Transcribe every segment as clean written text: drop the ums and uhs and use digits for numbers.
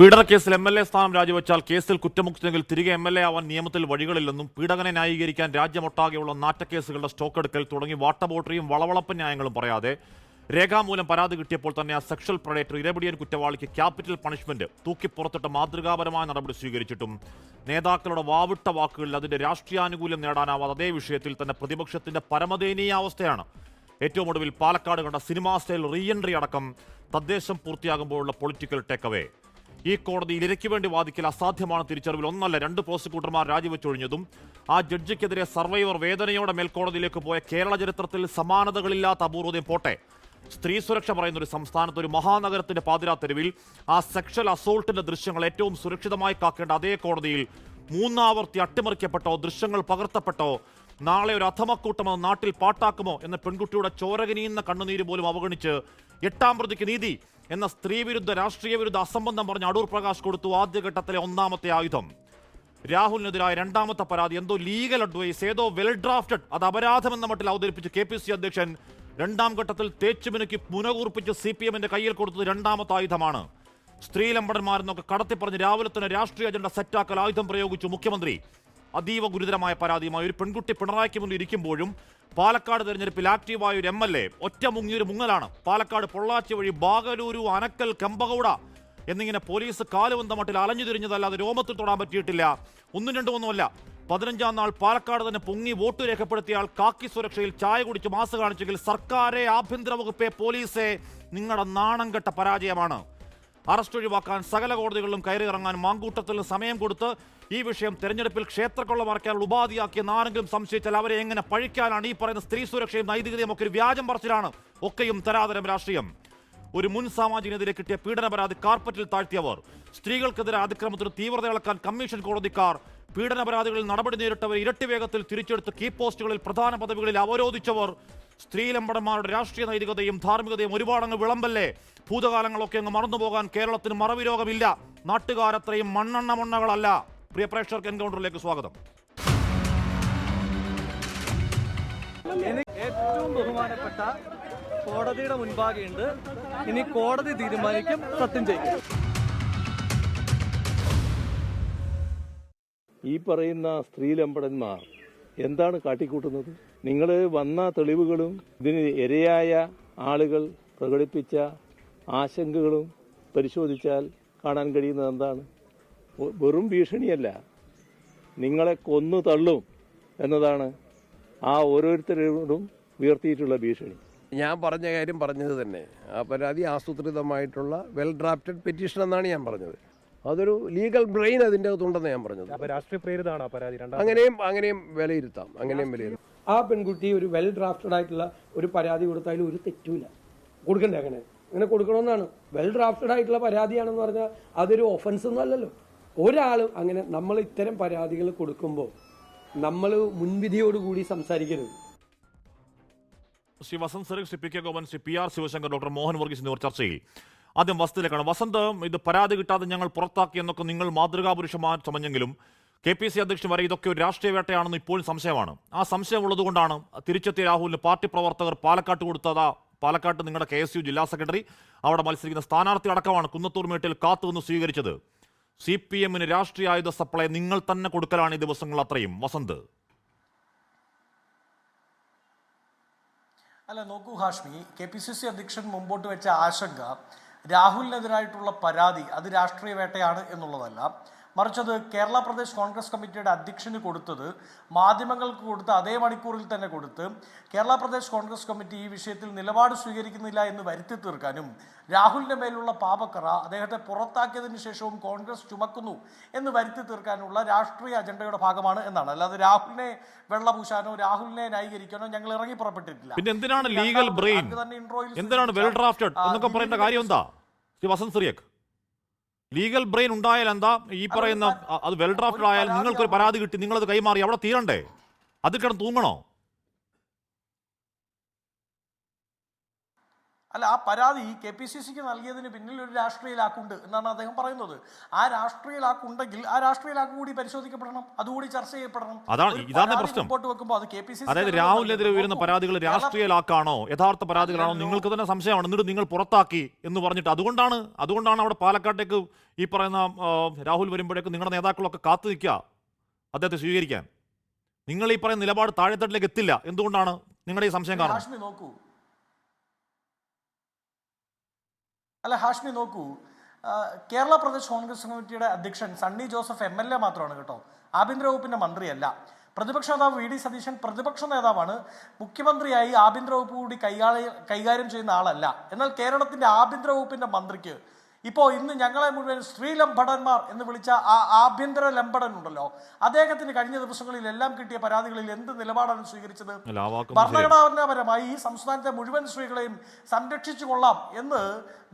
പീഡനക്കേസിൽ MLA സ്ഥാനം രാജിവെച്ചാൽ കേസിൽ കുറ്റമുക്തനെങ്കിൽ തിരികെ MLA ആവാൻ നിയമത്തിൽ വഴികളില്ലെന്നും പീഡകനെ ന്യായീകരിക്കാൻ രാജ്യമൊട്ടാകെയുള്ള നാറ്റക്കേസുകളുടെ സ്റ്റോക്കെടുക്കൽ തുടങ്ങി വാട്ടബോട്ടറിയും വളവളപ്പൻ ന്യായങ്ങളും പറയാതെ രേഖാമൂലം പരാതി കിട്ടിയപ്പോൾ തന്നെ ആ സെക്ഷൽ പ്രഡേറ്റർ ഇരപിടിയൻ കുറ്റവാളിക്ക് ക്യാപിറ്റൽ പണിഷ്മെന്റ് തൂക്കിപ്പുറത്തിട്ട് മാതൃകാപരമായ നടപടി സ്വീകരിച്ചിട്ടും നേതാക്കളുടെ വാവിട്ട വാക്കുകളിൽ അതിന്റെ രാഷ്ട്രീയാനുകൂല്യം നേടാനാവാതെ അതേ വിഷയത്തിൽ തന്നെ പ്രതിപക്ഷത്തിന്റെ പരമദയനീയാവസ്ഥയാണ്. ഏറ്റവും ഒടുവിൽ പാലക്കാട് കണ്ട സിനിമാ സ്റ്റൈൽ റീ എൻട്രി അടക്കം തദ്ദേശം പൂർത്തിയാകുമ്പോഴുള്ള പൊളിറ്റിക്കൽ ടേക്കവേ. ഈ കോടതിയിൽ ഇരയ്ക്ക് വേണ്ടി വാദിക്കൽ അസാധ്യമാണ് തിരിച്ചറിവിൽ ഒന്നല്ല 2 പ്രോസിക്യൂട്ടർമാർ രാജിവെച്ചൊഴിഞ്ഞതും ആ ജഡ്ജിക്കെതിരെ സർവൈവർ വേദനയോടെ മേൽക്കോടതിയിലേക്ക് പോയ കേരള ചരിത്രത്തിൽ സമാനതകളില്ലാത്ത അപൂർവതയും പോട്ടെ. സ്ത്രീ സുരക്ഷ പറയുന്ന ഒരു സംസ്ഥാനത്ത് ഒരു മഹാനഗരത്തിന്റെ പാതിരാത്തെരുവിൽ ആ സെക്ഷൽ അസോൾട്ടിന്റെ ദൃശ്യങ്ങൾ ഏറ്റവും സുരക്ഷിതമായി കാക്കേണ്ട അതേ കോടതിയിൽ 3 ആവർത്തി അട്ടിമറിക്കപ്പെട്ടോ ദൃശ്യങ്ങൾ പകർത്തപ്പെട്ടോ നാളെ ഒരു അധമക്കൂട്ടമോ നാട്ടിൽ പാട്ടാക്കുമോ എന്ന പെൺകുട്ടിയുടെ ചോരകനീയുന്ന കണ്ണുനീര് പോലും അവഗണിച്ച് 8ാം പ്രതിക്ക് നീതി എന്ന സ്ത്രീവിരുദ്ധ രാഷ്ട്രീയ വിരുദ്ധ അസംബന്ധം പറഞ്ഞ് അടൂർ പ്രകാശ് കൊടുത്തു ആദ്യഘട്ടത്തിലെ 1ാമത്തെ ആയുധം. രാഹുലിനെതിരായ 2ാമത്തെ പരാതി എന്തോ ലീഗൽ അഡ്വൈസ്, ഏതോ വെൽ ഡ്രാഫ്റ്റഡ്, അത് അപരാധമെന്ന മട്ടിൽ അവതരിപ്പിച്ച് KPC അധ്യക്ഷൻ 2ാം ഘട്ടത്തിൽ തേച്ചുമിനുക്കി പുനകൂർപ്പിച്ച് CPMന്റെ കയ്യിൽ കൊടുത്തത് 2ാമത്തെ ആയുധമാണ്. സ്ത്രീലമ്പടന്മാരെന്നൊക്കെ കടത്തിപ്പറഞ്ഞ് രാവിലെ തന്നെ രാഷ്ട്രീയ അജണ്ട സെറ്റാക്കൽ ആയുധം പ്രയോഗിച്ചു മുഖ്യമന്ത്രി. അതീവ ഗുരുതരമായ പരാതിയുമായി ഒരു പെൺകുട്ടി പിണറായിക്ക് മുന്നിൽ ഇരിക്കുമ്പോഴും പാലക്കാട് തെരഞ്ഞെടുപ്പിൽ ആക്റ്റീവായ ഒരു MLA ഒറ്റ മുങ്ങിയൊരു മുങ്ങലാണ്. പാലക്കാട് പൊള്ളാച്ചി വഴി ബാഗലൂരു, അനക്കൽ, കെമ്പകൗട എന്നിങ്ങനെ പോലീസ് കാലുവന്ത മട്ടിൽ അലഞ്ഞു തിരിഞ്ഞതല്ലാതെ രോമത്തിൽ തൊടാൻ പറ്റിയിട്ടില്ല. 1, 2 ഒന്നുമല്ല. 15ാം നാൾ പാലക്കാട് തന്നെ പൊങ്ങി വോട്ട് രേഖപ്പെടുത്തിയ ആൾ കാക്കി സുരക്ഷയിൽ ചായ കുടിച്ച് മാസ് കാണിച്ചെങ്കിൽ സർക്കാരെ, ആഭ്യന്തര വകുപ്പെ, പോലീസെ, നിങ്ങളുടെ നാണം കെട്ട പരാജയമാണ്. അറസ്റ്റ് ഒഴിവാക്കാൻ സകല കോടതികളിലും കയറിയിറങ്ങാൻ മാങ്കൂട്ടത്തിൽ സമയം കൊടുത്ത് ഈ വിഷയം തെരഞ്ഞെടുപ്പിൽ ക്ഷേത്രക്കൊള്ള മറയ്ക്കാനുള്ള ഉപാധിയാക്കിയെന്ന് ആരെങ്കിലും സംശയിച്ചാൽ അവരെ എങ്ങനെ പഴിക്കാനാണ് ഈ പറയുന്ന സ്ത്രീ സുരക്ഷയും നൈതികതയും ഒക്കെ ഒരു വ്യാജം പറച്ചിലാണ്. ഒക്കെയും തരാതരം രാഷ്ട്രീയം. ഒരു മുൻ സാമാജികനെതിരെ കിട്ടിയ പീഡന പരാതി കാർപ്പറ്റിൽ താഴ്ത്തിയവർ, സ്ത്രീകൾക്കെതിരെ അതിക്രമത്തിന് തീവ്രത ഇളക്കാൻ കമ്മീഷൻ കോടതിക്കാർ, പീഡന പരാതികളിൽ നടപടി നേരിട്ടവർ ഇരട്ടി വേഗത്തിൽ തിരിച്ചെടുത്ത് കീ പോസ്റ്റുകളിൽ പ്രധാന പദവികളിൽ അവരോധിച്ചവർ, സ്ത്രീലമ്പടന്മാരുടെ രാഷ്ട്രീയ നൈതികതയും ധാർമ്മികതയും ഒരുപാടങ്ങ് വിളമ്പല്ലേ. ഭൂതകാലങ്ങളൊക്കെ അങ്ങ് മറന്നുപോകാൻ കേരളത്തിന് മറവി രോഗമില്ല. നാട്ടുകാരത്രയും മണ്ണെണ്ണ മണ്ണകളല്ല. പ്രിയ പ്രേക്ഷകർക്ക് എൻകൗണ്ടറിലേക്ക് സ്വാഗതം. ഏറ്റവും ബഹുമാനപ്പെട്ട കോടതിയുടെ മുൻപാകെയുണ്ട്. ഇനി കോടതി തീരുമാനിക്കും, സത്യം ചെയ്യും. ഈ പറയുന്ന സ്ത്രീലമ്പടന്മാർ എന്താണ് കാട്ടിക്കൂട്ടുന്നത്? നിങ്ങൾ വന്ന തെളിവുകളും ഇതിന് ഇരയായ ആളുകൾ പ്രകടിപ്പിച്ച ആശങ്കകളും പരിശോധിച്ചാൽ കാണാൻ കഴിയുന്നത് എന്താണ്? വെറും ഭീഷണിയല്ല, നിങ്ങളെ കൊന്നു തള്ളും എന്നതാണ് ആ ഓരോരുത്തരോടും ഉയർത്തിയിട്ടുള്ള ഭീഷണി. ഞാൻ പറഞ്ഞ കാര്യം പറഞ്ഞത് തന്നെ. ആ പരാതി ആസൂത്രിതമായിട്ടുള്ള വെൽ ഡ്രാഫ്റ്റഡ് പെറ്റീഷൻ എന്നാണ് ഞാൻ പറഞ്ഞത്. അതൊരു ലീഗൽ ബ്രെയിൻ അതിൻ്റെ അകത്തുണ്ടെന്ന് ഞാൻ പറഞ്ഞത്. രാഷ്ട്രീയ പ്രേരിതമാണ് ആ പരാതി. അങ്ങനെയും വിലയിരുത്താം. ആ പെൺകുട്ടി ഒരു വെൽ ഡ്രാഫ്റ്റഡ് ആയിട്ടുള്ള ഒരു പരാതി കൊടുത്താലും ഒരു തെറ്റുമില്ല. കൊടുക്കണ്ടേ? അങ്ങനെ കൊടുക്കണമെന്നാണ്. വെൽ ഡ്രാഫ്റ്റഡ് ആയിട്ടുള്ള പരാതിയാണെന്ന് പറഞ്ഞാൽ അതൊരു ഒഫൻസ് ഒന്നും അല്ലല്ലോ. ഒരാളും അങ്ങനെ നമ്മൾ ഇത്തരം പരാതികൾ കൊടുക്കുമ്പോൾ നമ്മൾ മുൻവിധിയോടുകൂടി സംസാരിക്കരുത്. Shri Vasant Sarik, Shri PK Gopan, Shri PR Shivashankar, doctor Mohan Varghese എന്നിവർ ചർച്ചയിൽ. ആദ്യം വസ്തുതയിലേക്കാണ്. വസന്ത്, ഇത് പരാതി കിട്ടാതെ ഞങ്ങൾ പുറത്താക്കി എന്നൊക്കെ നിങ്ങൾ മാതൃകാപുരുഷന്മാർ ചമഞ്ഞെങ്കിലും KPC അധ്യക്ഷൻ വരെ ഇതൊക്കെ ഒരു രാഷ്ട്രീയ വേട്ടയാണെന്ന് ഇപ്പോഴും സംശയമാണ്. ആ സംശയം ഉള്ളതുകൊണ്ടാണ് തിരിച്ചെത്തിയ രാഹുലിന് പാർട്ടി പ്രവർത്തകർ പാലക്കാട്ട് കൊടുത്തതാ. പാലക്കാട്ട് നിങ്ങളുടെ KSU ജില്ലാ സെക്രട്ടറി, അവിടെ മത്സരിക്കുന്ന സ്ഥാനാർത്ഥി അടക്കമാണ് കുന്നത്തൂർമേട്ടിൽ കാത്തുനിന്ന് സ്വീകരിച്ചത്. CPMന് രാഷ്ട്രീയ ആയുധ സപ്ലൈ നിങ്ങൾ തന്നെ കൊടുക്കലാണ് ഈ ദിവസങ്ങൾ അത്രയും. വസന്ത്, അല്ല, നോക്കൂ ഹാഷ്മി, KPCC അധ്യക്ഷൻ മുമ്പോട്ട് വെച്ച ആശങ്ക രാഹുലിനെതിരായിട്ടുള്ള പരാതി അത് രാഷ്ട്രീയ വേട്ടയാണ് എന്നുള്ളതല്ല. മറിച്ചത് കേരള പ്രദേശ് കോൺഗ്രസ് കമ്മിറ്റിയുടെ അധ്യക്ഷന് കൊടുത്തത് മാധ്യമങ്ങൾക്ക് കൊടുത്ത് അതേ മണിക്കൂറിൽ തന്നെ കൊടുത്ത് കേരള പ്രദേശ് കോൺഗ്രസ് കമ്മിറ്റി ഈ വിഷയത്തിൽ നിലപാട് സ്വീകരിക്കുന്നില്ല എന്ന് വരുത്തി തീർക്കാനും രാഹുലിന്റെ മേലുള്ള പാപക്കറ അദ്ദേഹത്തെ പുറത്താക്കിയതിന് ശേഷവും കോൺഗ്രസ് ചുമക്കുന്നു എന്ന് വരുത്തി തീർക്കാനുള്ള രാഷ്ട്രീയ അജണ്ടയുടെ ഭാഗമാണ് എന്നാണ്. അല്ലാതെ രാഹുലിനെ വെള്ളപൂശാനോ രാഹുലിനെ ന്യായീകരിക്കാനോ ഞങ്ങൾ ഇറങ്ങി പുറപ്പെട്ടിട്ടില്ല. പിന്നെ എന്തിനാണ് ലീഗൽ ബ്രെയിൻ, എന്തിനാണ് വെൽ ഡ്രാഫ്റ്റഡ് എന്നൊക്കെ പറയേണ്ട കാര്യം എന്താ? ശ്രീ വസന്ത് സരിക്, ലീഗൽ ബ്രെയിൻ ഉണ്ടായാൽ എന്താ? ഈ പറയുന്ന അത് വെൽ ഡ്രാഫ്റ്റഡ് ആയാൽ നിങ്ങൾക്കൊരു പരാതി കിട്ടി, നിങ്ങളത് കൈമാറി, അവിടെ തീരണ്ടേ? അത് കിടന്ന് തൂങ്ങണോ? അല്ല, ആ പരാതി KPCCക്ക് നൽകിയതിന് പിന്നിൽ ഒരു രാഷ്ട്രീയ ലാക്കുണ്ട് എന്നാണ് അദ്ദേഹം പറയുന്നത്. ആ രാഷ്ട്രീയ ലാക്കുണ്ടെങ്കിൽ ആ രാഷ്ട്രീയ ലാക്ക് കൂടി പരിശോധിക്കപ്പെടണം, അതുകൂടി ചർച്ച ചെയ്യപ്പെടണം. ഇതാണ് പ്രശ്നം. മുമ്പോട്ട് വെക്കുമ്പോൾ അത് KPCC അതായത് രാഹുലിനെതിരെ ഉയരുന്ന പരാതികൾ രാഷ്ട്രീയ ലാക്കാണോ യഥാർത്ഥ പരാതികളാണോ നിങ്ങൾക്ക് തന്നെ സംശയമാണ്. എന്നിട്ട് നിങ്ങൾ പുറത്താക്കി എന്ന് പറഞ്ഞിട്ട് അതുകൊണ്ടാണ് അവിടെ പാലക്കാട്ടേക്ക് ഈ പറയുന്ന രാഹുൽ വരുമ്പോഴേക്ക് നിങ്ങളുടെ നേതാക്കളൊക്കെ കാത്തു നിൽക്കുക അദ്ദേഹത്തെ സ്വീകരിക്കാൻ. നിങ്ങൾ ഈ പറയുന്ന നിലപാട് താഴെത്തട്ടിലേക്ക് എത്തില്ല. എന്തുകൊണ്ടാണ് നിങ്ങളുടെ ഈ സംശയം കാരണം? ഹാഷ്മി നോക്കൂ, അല്ല ഹാഷ്മി നോക്കൂ, കേരള പ്രദേശ് കോൺഗ്രസ് കമ്മിറ്റിയുടെ അധ്യക്ഷൻ സണ്ണി ജോസഫ് MLA മാത്രമാണ് കേട്ടോ, ആഭ്യന്തര വകുപ്പിന്റെ മന്ത്രിയല്ല. പ്രതിപക്ഷ നേതാവ് VD സതീശൻ പ്രതിപക്ഷ നേതാവാണ്. മുഖ്യമന്ത്രിയായി ആഭ്യന്തര വകുപ്പ് കൂടി കൈകാര്യം ചെയ്യുന്ന ആളല്ല. എന്നാൽ കേരളത്തിന്റെ ആഭ്യന്തര വകുപ്പിന്റെ മന്ത്രിക്ക് ഇപ്പോൾ ഇന്ന് ഞങ്ങളെ മുഴുവൻ സ്ത്രീലംബടന്മാർ എന്ന് വിളിച്ച ആ ആഭ്യന്തര ലംബടൻ ഉണ്ടല്ലോ, അദ്ദേഹത്തിന് കഴിഞ്ഞ ദിവസങ്ങളിൽ എല്ലാം കിട്ടിയ പരാതികളിൽ എന്ത് നിലപാടാണ് സ്വീകരിച്ചത്? ഭരണഘടനാപരമായി ഈ സംസ്ഥാനത്തെ മുഴുവൻ സ്ത്രീകളെയും സംരക്ഷിച്ചു കൊള്ളാം എന്ന്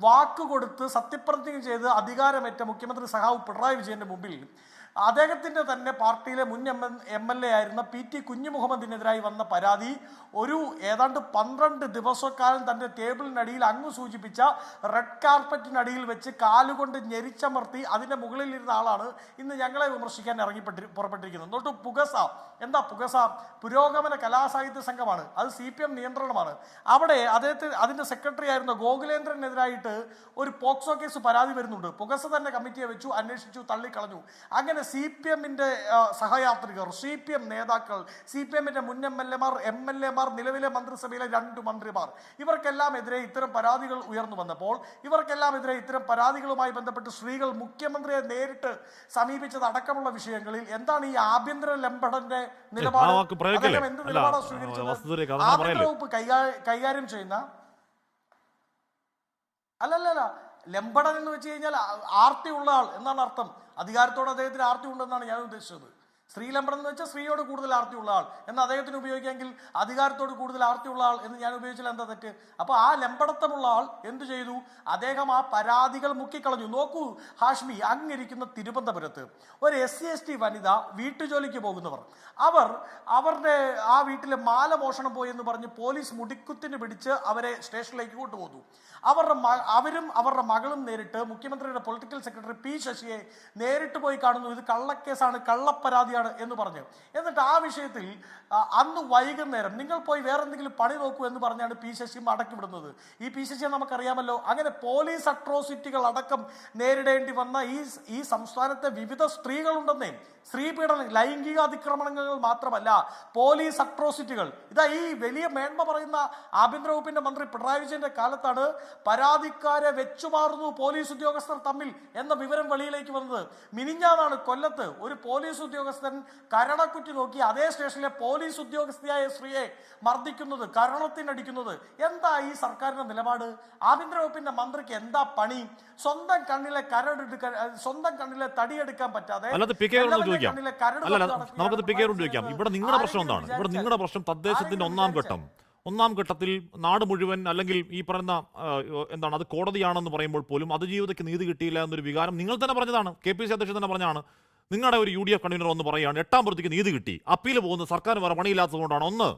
വാക്കുകൊടുത്ത് സത്യപ്രതിജ്ഞ ചെയ്ത് അധികാരമേറ്റ മുഖ്യമന്ത്രി സഖാവ് പിണറായി വിജയന്റെ മുമ്പിൽ അദ്ദേഹത്തിന്റെ തന്നെ പാർട്ടിയിലെ മുൻ MLA ആയിരുന്ന PT കുഞ്ഞുമുഹമ്മദിനെതിരായി വന്ന പരാതി ഒരു ഏതാണ്ട് 12 ദിവസക്കാലം തന്റെ ടേബിളിനടിയിൽ അങ്ങ് സൂചിപ്പിച്ച റെഡ് കാർപ്പറ്റിനടിയിൽ വെച്ച് കാലുകൊണ്ട് ഞെരിച്ചമർത്തി അതിന്റെ മുകളിൽ ഇരുന്ന ആളാണ് ഇന്ന് ഞങ്ങളെ വിമർശിക്കാൻ പുറപ്പെട്ടിരിക്കുന്നത്. എന്നിട്ട് പുകസ, എന്താ പുകസ? പുരോഗമന കലാസാഹിത്യ സംഘമാണ്, അത് CPM നിയന്ത്രണമാണ്. അവിടെ അതിന്റെ സെക്രട്ടറി ആയിരുന്ന ഗോകുലേന്ദ്രനെതിരായിട്ട് ഒരു പോക്സോ കേസ് പരാതി വരുന്നുണ്ട്. പുകസ തന്നെ കമ്മിറ്റിയെ വെച്ചു, അന്വേഷിച്ചു, തള്ളിക്കളഞ്ഞു. അങ്ങനെ CPM-ന്റെ സഹയാത്രികർ, CPM നേതാക്കൾ, CPM-ന്റെ മുൻ MLA-മാർ, നിലവിലെ മന്ത്രിസഭയിലെ 2 മന്ത്രിമാർ, ഇവർക്കെല്ലാം എതിരെ ഇത്തരം പരാതികൾ ഉയർന്നു വന്നപ്പോൾ ഇത്തരം പരാതികളുമായി ബന്ധപ്പെട്ട് സ്ത്രീകൾ മുഖ്യമന്ത്രിയെ നേരിട്ട് സമീപിച്ചത് അടക്കമുള്ള വിഷയങ്ങളിൽ എന്താണ് ഈ ആഭ്യന്തര ലംബടന്റെ നിലപാട്? അദ്ദേഹം എന്ത് നിലപാടാണ് സ്വീകരിച്ചത്? ആഭ്യന്തര വകുപ്പ് കൈകാര്യം ചെയ്യുന്ന അല്ലല്ല, ലംബടൻ എന്ന് വെച്ച് കഴിഞ്ഞാൽ ആർത്തിയുള്ള ആൾ എന്നാണ് അർത്ഥം. അധികാരത്തോട് അദ്ദേഹത്തിന് ആർത്തി ഉണ്ടെന്നാണ് ഞാൻ ഉദ്ദേശിച്ചത്. സ്ത്രീലംബടൻ എന്ന് വെച്ചാൽ സ്ത്രീയോട് കൂടുതൽ ആർത്തിയുള്ള ആൾ എന്ന് അദ്ദേഹത്തിന് ഉപയോഗിക്കാമെങ്കിൽ അധികാരത്തോട് കൂടുതൽ ആർത്തിയുള്ള ആൾ എന്ന് ഞാൻ ഉപയോഗിച്ചാൽ എന്താ തെറ്റ്? അപ്പോൾ ആ ലംബടത്തമുള്ള ആൾ എന്തു ചെയ്തു? അദ്ദേഹം ആ പരാതികൾ മുക്കിക്കളഞ്ഞു. നോക്കൂ ഹാഷ്മി, അങ്ങിരിക്കുന്ന തിരുവനന്തപുരത്ത് ഒരു SC/ST വനിത വീട്ടുജോലിക്ക് പോകുന്നവർ, അവരുടെ ആ വീട്ടിലെ മാല മോഷണം പോയി എന്ന് പറഞ്ഞ് പോലീസ് മുടിക്കുത്തിന് പിടിച്ച് അവരെ സ്റ്റേഷനിലേക്ക് കൊണ്ടുപോകുന്നു. അവരും അവരുടെ മകളും നേരിട്ട് മുഖ്യമന്ത്രിയുടെ പൊളിറ്റിക്കൽ സെക്രട്ടറി P. ശശിയെ നേരിട്ട് പോയി കാണുന്നു. ഇത് കള്ളക്കേസാണ്, കള്ളപ്പരാതിയാണ് എന്ന് പറഞ്ഞു. എന്നിട്ട് ആ വിഷയത്തിൽ അന്ന് വൈകുന്നേരം നിങ്ങൾ പോയി വേറെ എന്തെങ്കിലും പണി നോക്കൂ എന്ന് പറഞ്ഞാണ് P. ശശി മടക്കി വിടുന്നത്. ഈ P. ശശിയെ നമുക്കറിയാമല്ലോ. അങ്ങനെ പോലീസ് അട്രോസിറ്റികൾ അടക്കം നേരിടേണ്ടി വന്ന ഈ സംസ്ഥാനത്തെ വിവിധ സ്ത്രീകളുണ്ടെന്നേ. സ്ത്രീപീഡനം, ലൈംഗിക അതിക്രമണങ്ങൾ മാത്രമല്ല, പോലീസ് അട്രോസിറ്റികൾ. ഇതാ ഈ വലിയ മേന്മ പറയുന്ന ആഭ്യന്തര വകുപ്പിന്റെ മന്ത്രി പിണറായി വിജയന്റെ കാലത്താണ് പരാതിക്കാരെ വെച്ചുമാറുന്നു പോലീസ് ഉദ്യോഗസ്ഥർ തമ്മിൽ എന്ന വിവരം വെളിയിലേക്ക് വന്നത്. മിനിഞ്ഞാന്നാണ് കൊല്ലത്ത് ഒരു പോലീസ് ഉദ്യോഗസ്ഥൻ കരണക്കുറ്റി നോക്കി അതേ സ്റ്റേഷനിലെ പോലീസ് ഉദ്യോഗസ്ഥയായ സ്ത്രീയെ മർദ്ദിക്കുന്നത്, കരണത്തിനടിക്കുന്നത്. എന്താ ഈ സർക്കാരിന്റെ നിലപാട്? ആഭ്യന്തര വകുപ്പിന്റെ മന്ത്രിക്ക് എന്താ പണി? സ്വന്തം കണ്ണിലെ സ്വന്തം കണ്ണിലെ തടിയെടുക്കാൻ പറ്റാതെ നമുക്കത് ചോദിക്കാം. ഇവിടെ നിങ്ങളുടെ പ്രശ്നം എന്താണ്? ഇവിടെ നിങ്ങളുടെ പ്രശ്നം തദ്ദേശത്തിന്റെ ഒന്നാം ഘട്ടത്തിൽ നാട് മുഴുവൻ അല്ലെങ്കിൽ ഈ പറയുന്ന എന്താണ് അത് കോടതിയാണെന്ന് പറയുമ്പോൾ പോലും അതിജീവിതയ്ക്ക് നീതി കിട്ടിയില്ല എന്നൊരു വികാരം നിങ്ങൾ തന്നെ പറഞ്ഞതാണ്. KPCC അധ്യക്ഷൻ തന്നെ പറഞ്ഞാണ്. നിങ്ങളുടെ ഒരു UDF കൺവീനർ ഒന്ന് പറയുകയാണ് 8-ാം പ്രതിക്ക് നീതി കിട്ടി, അപ്പീൽ പോകുന്നത് സർക്കാർ വേറെ പണിയില്ലാത്തതുകൊണ്ടാണ്. ഒന്ന്.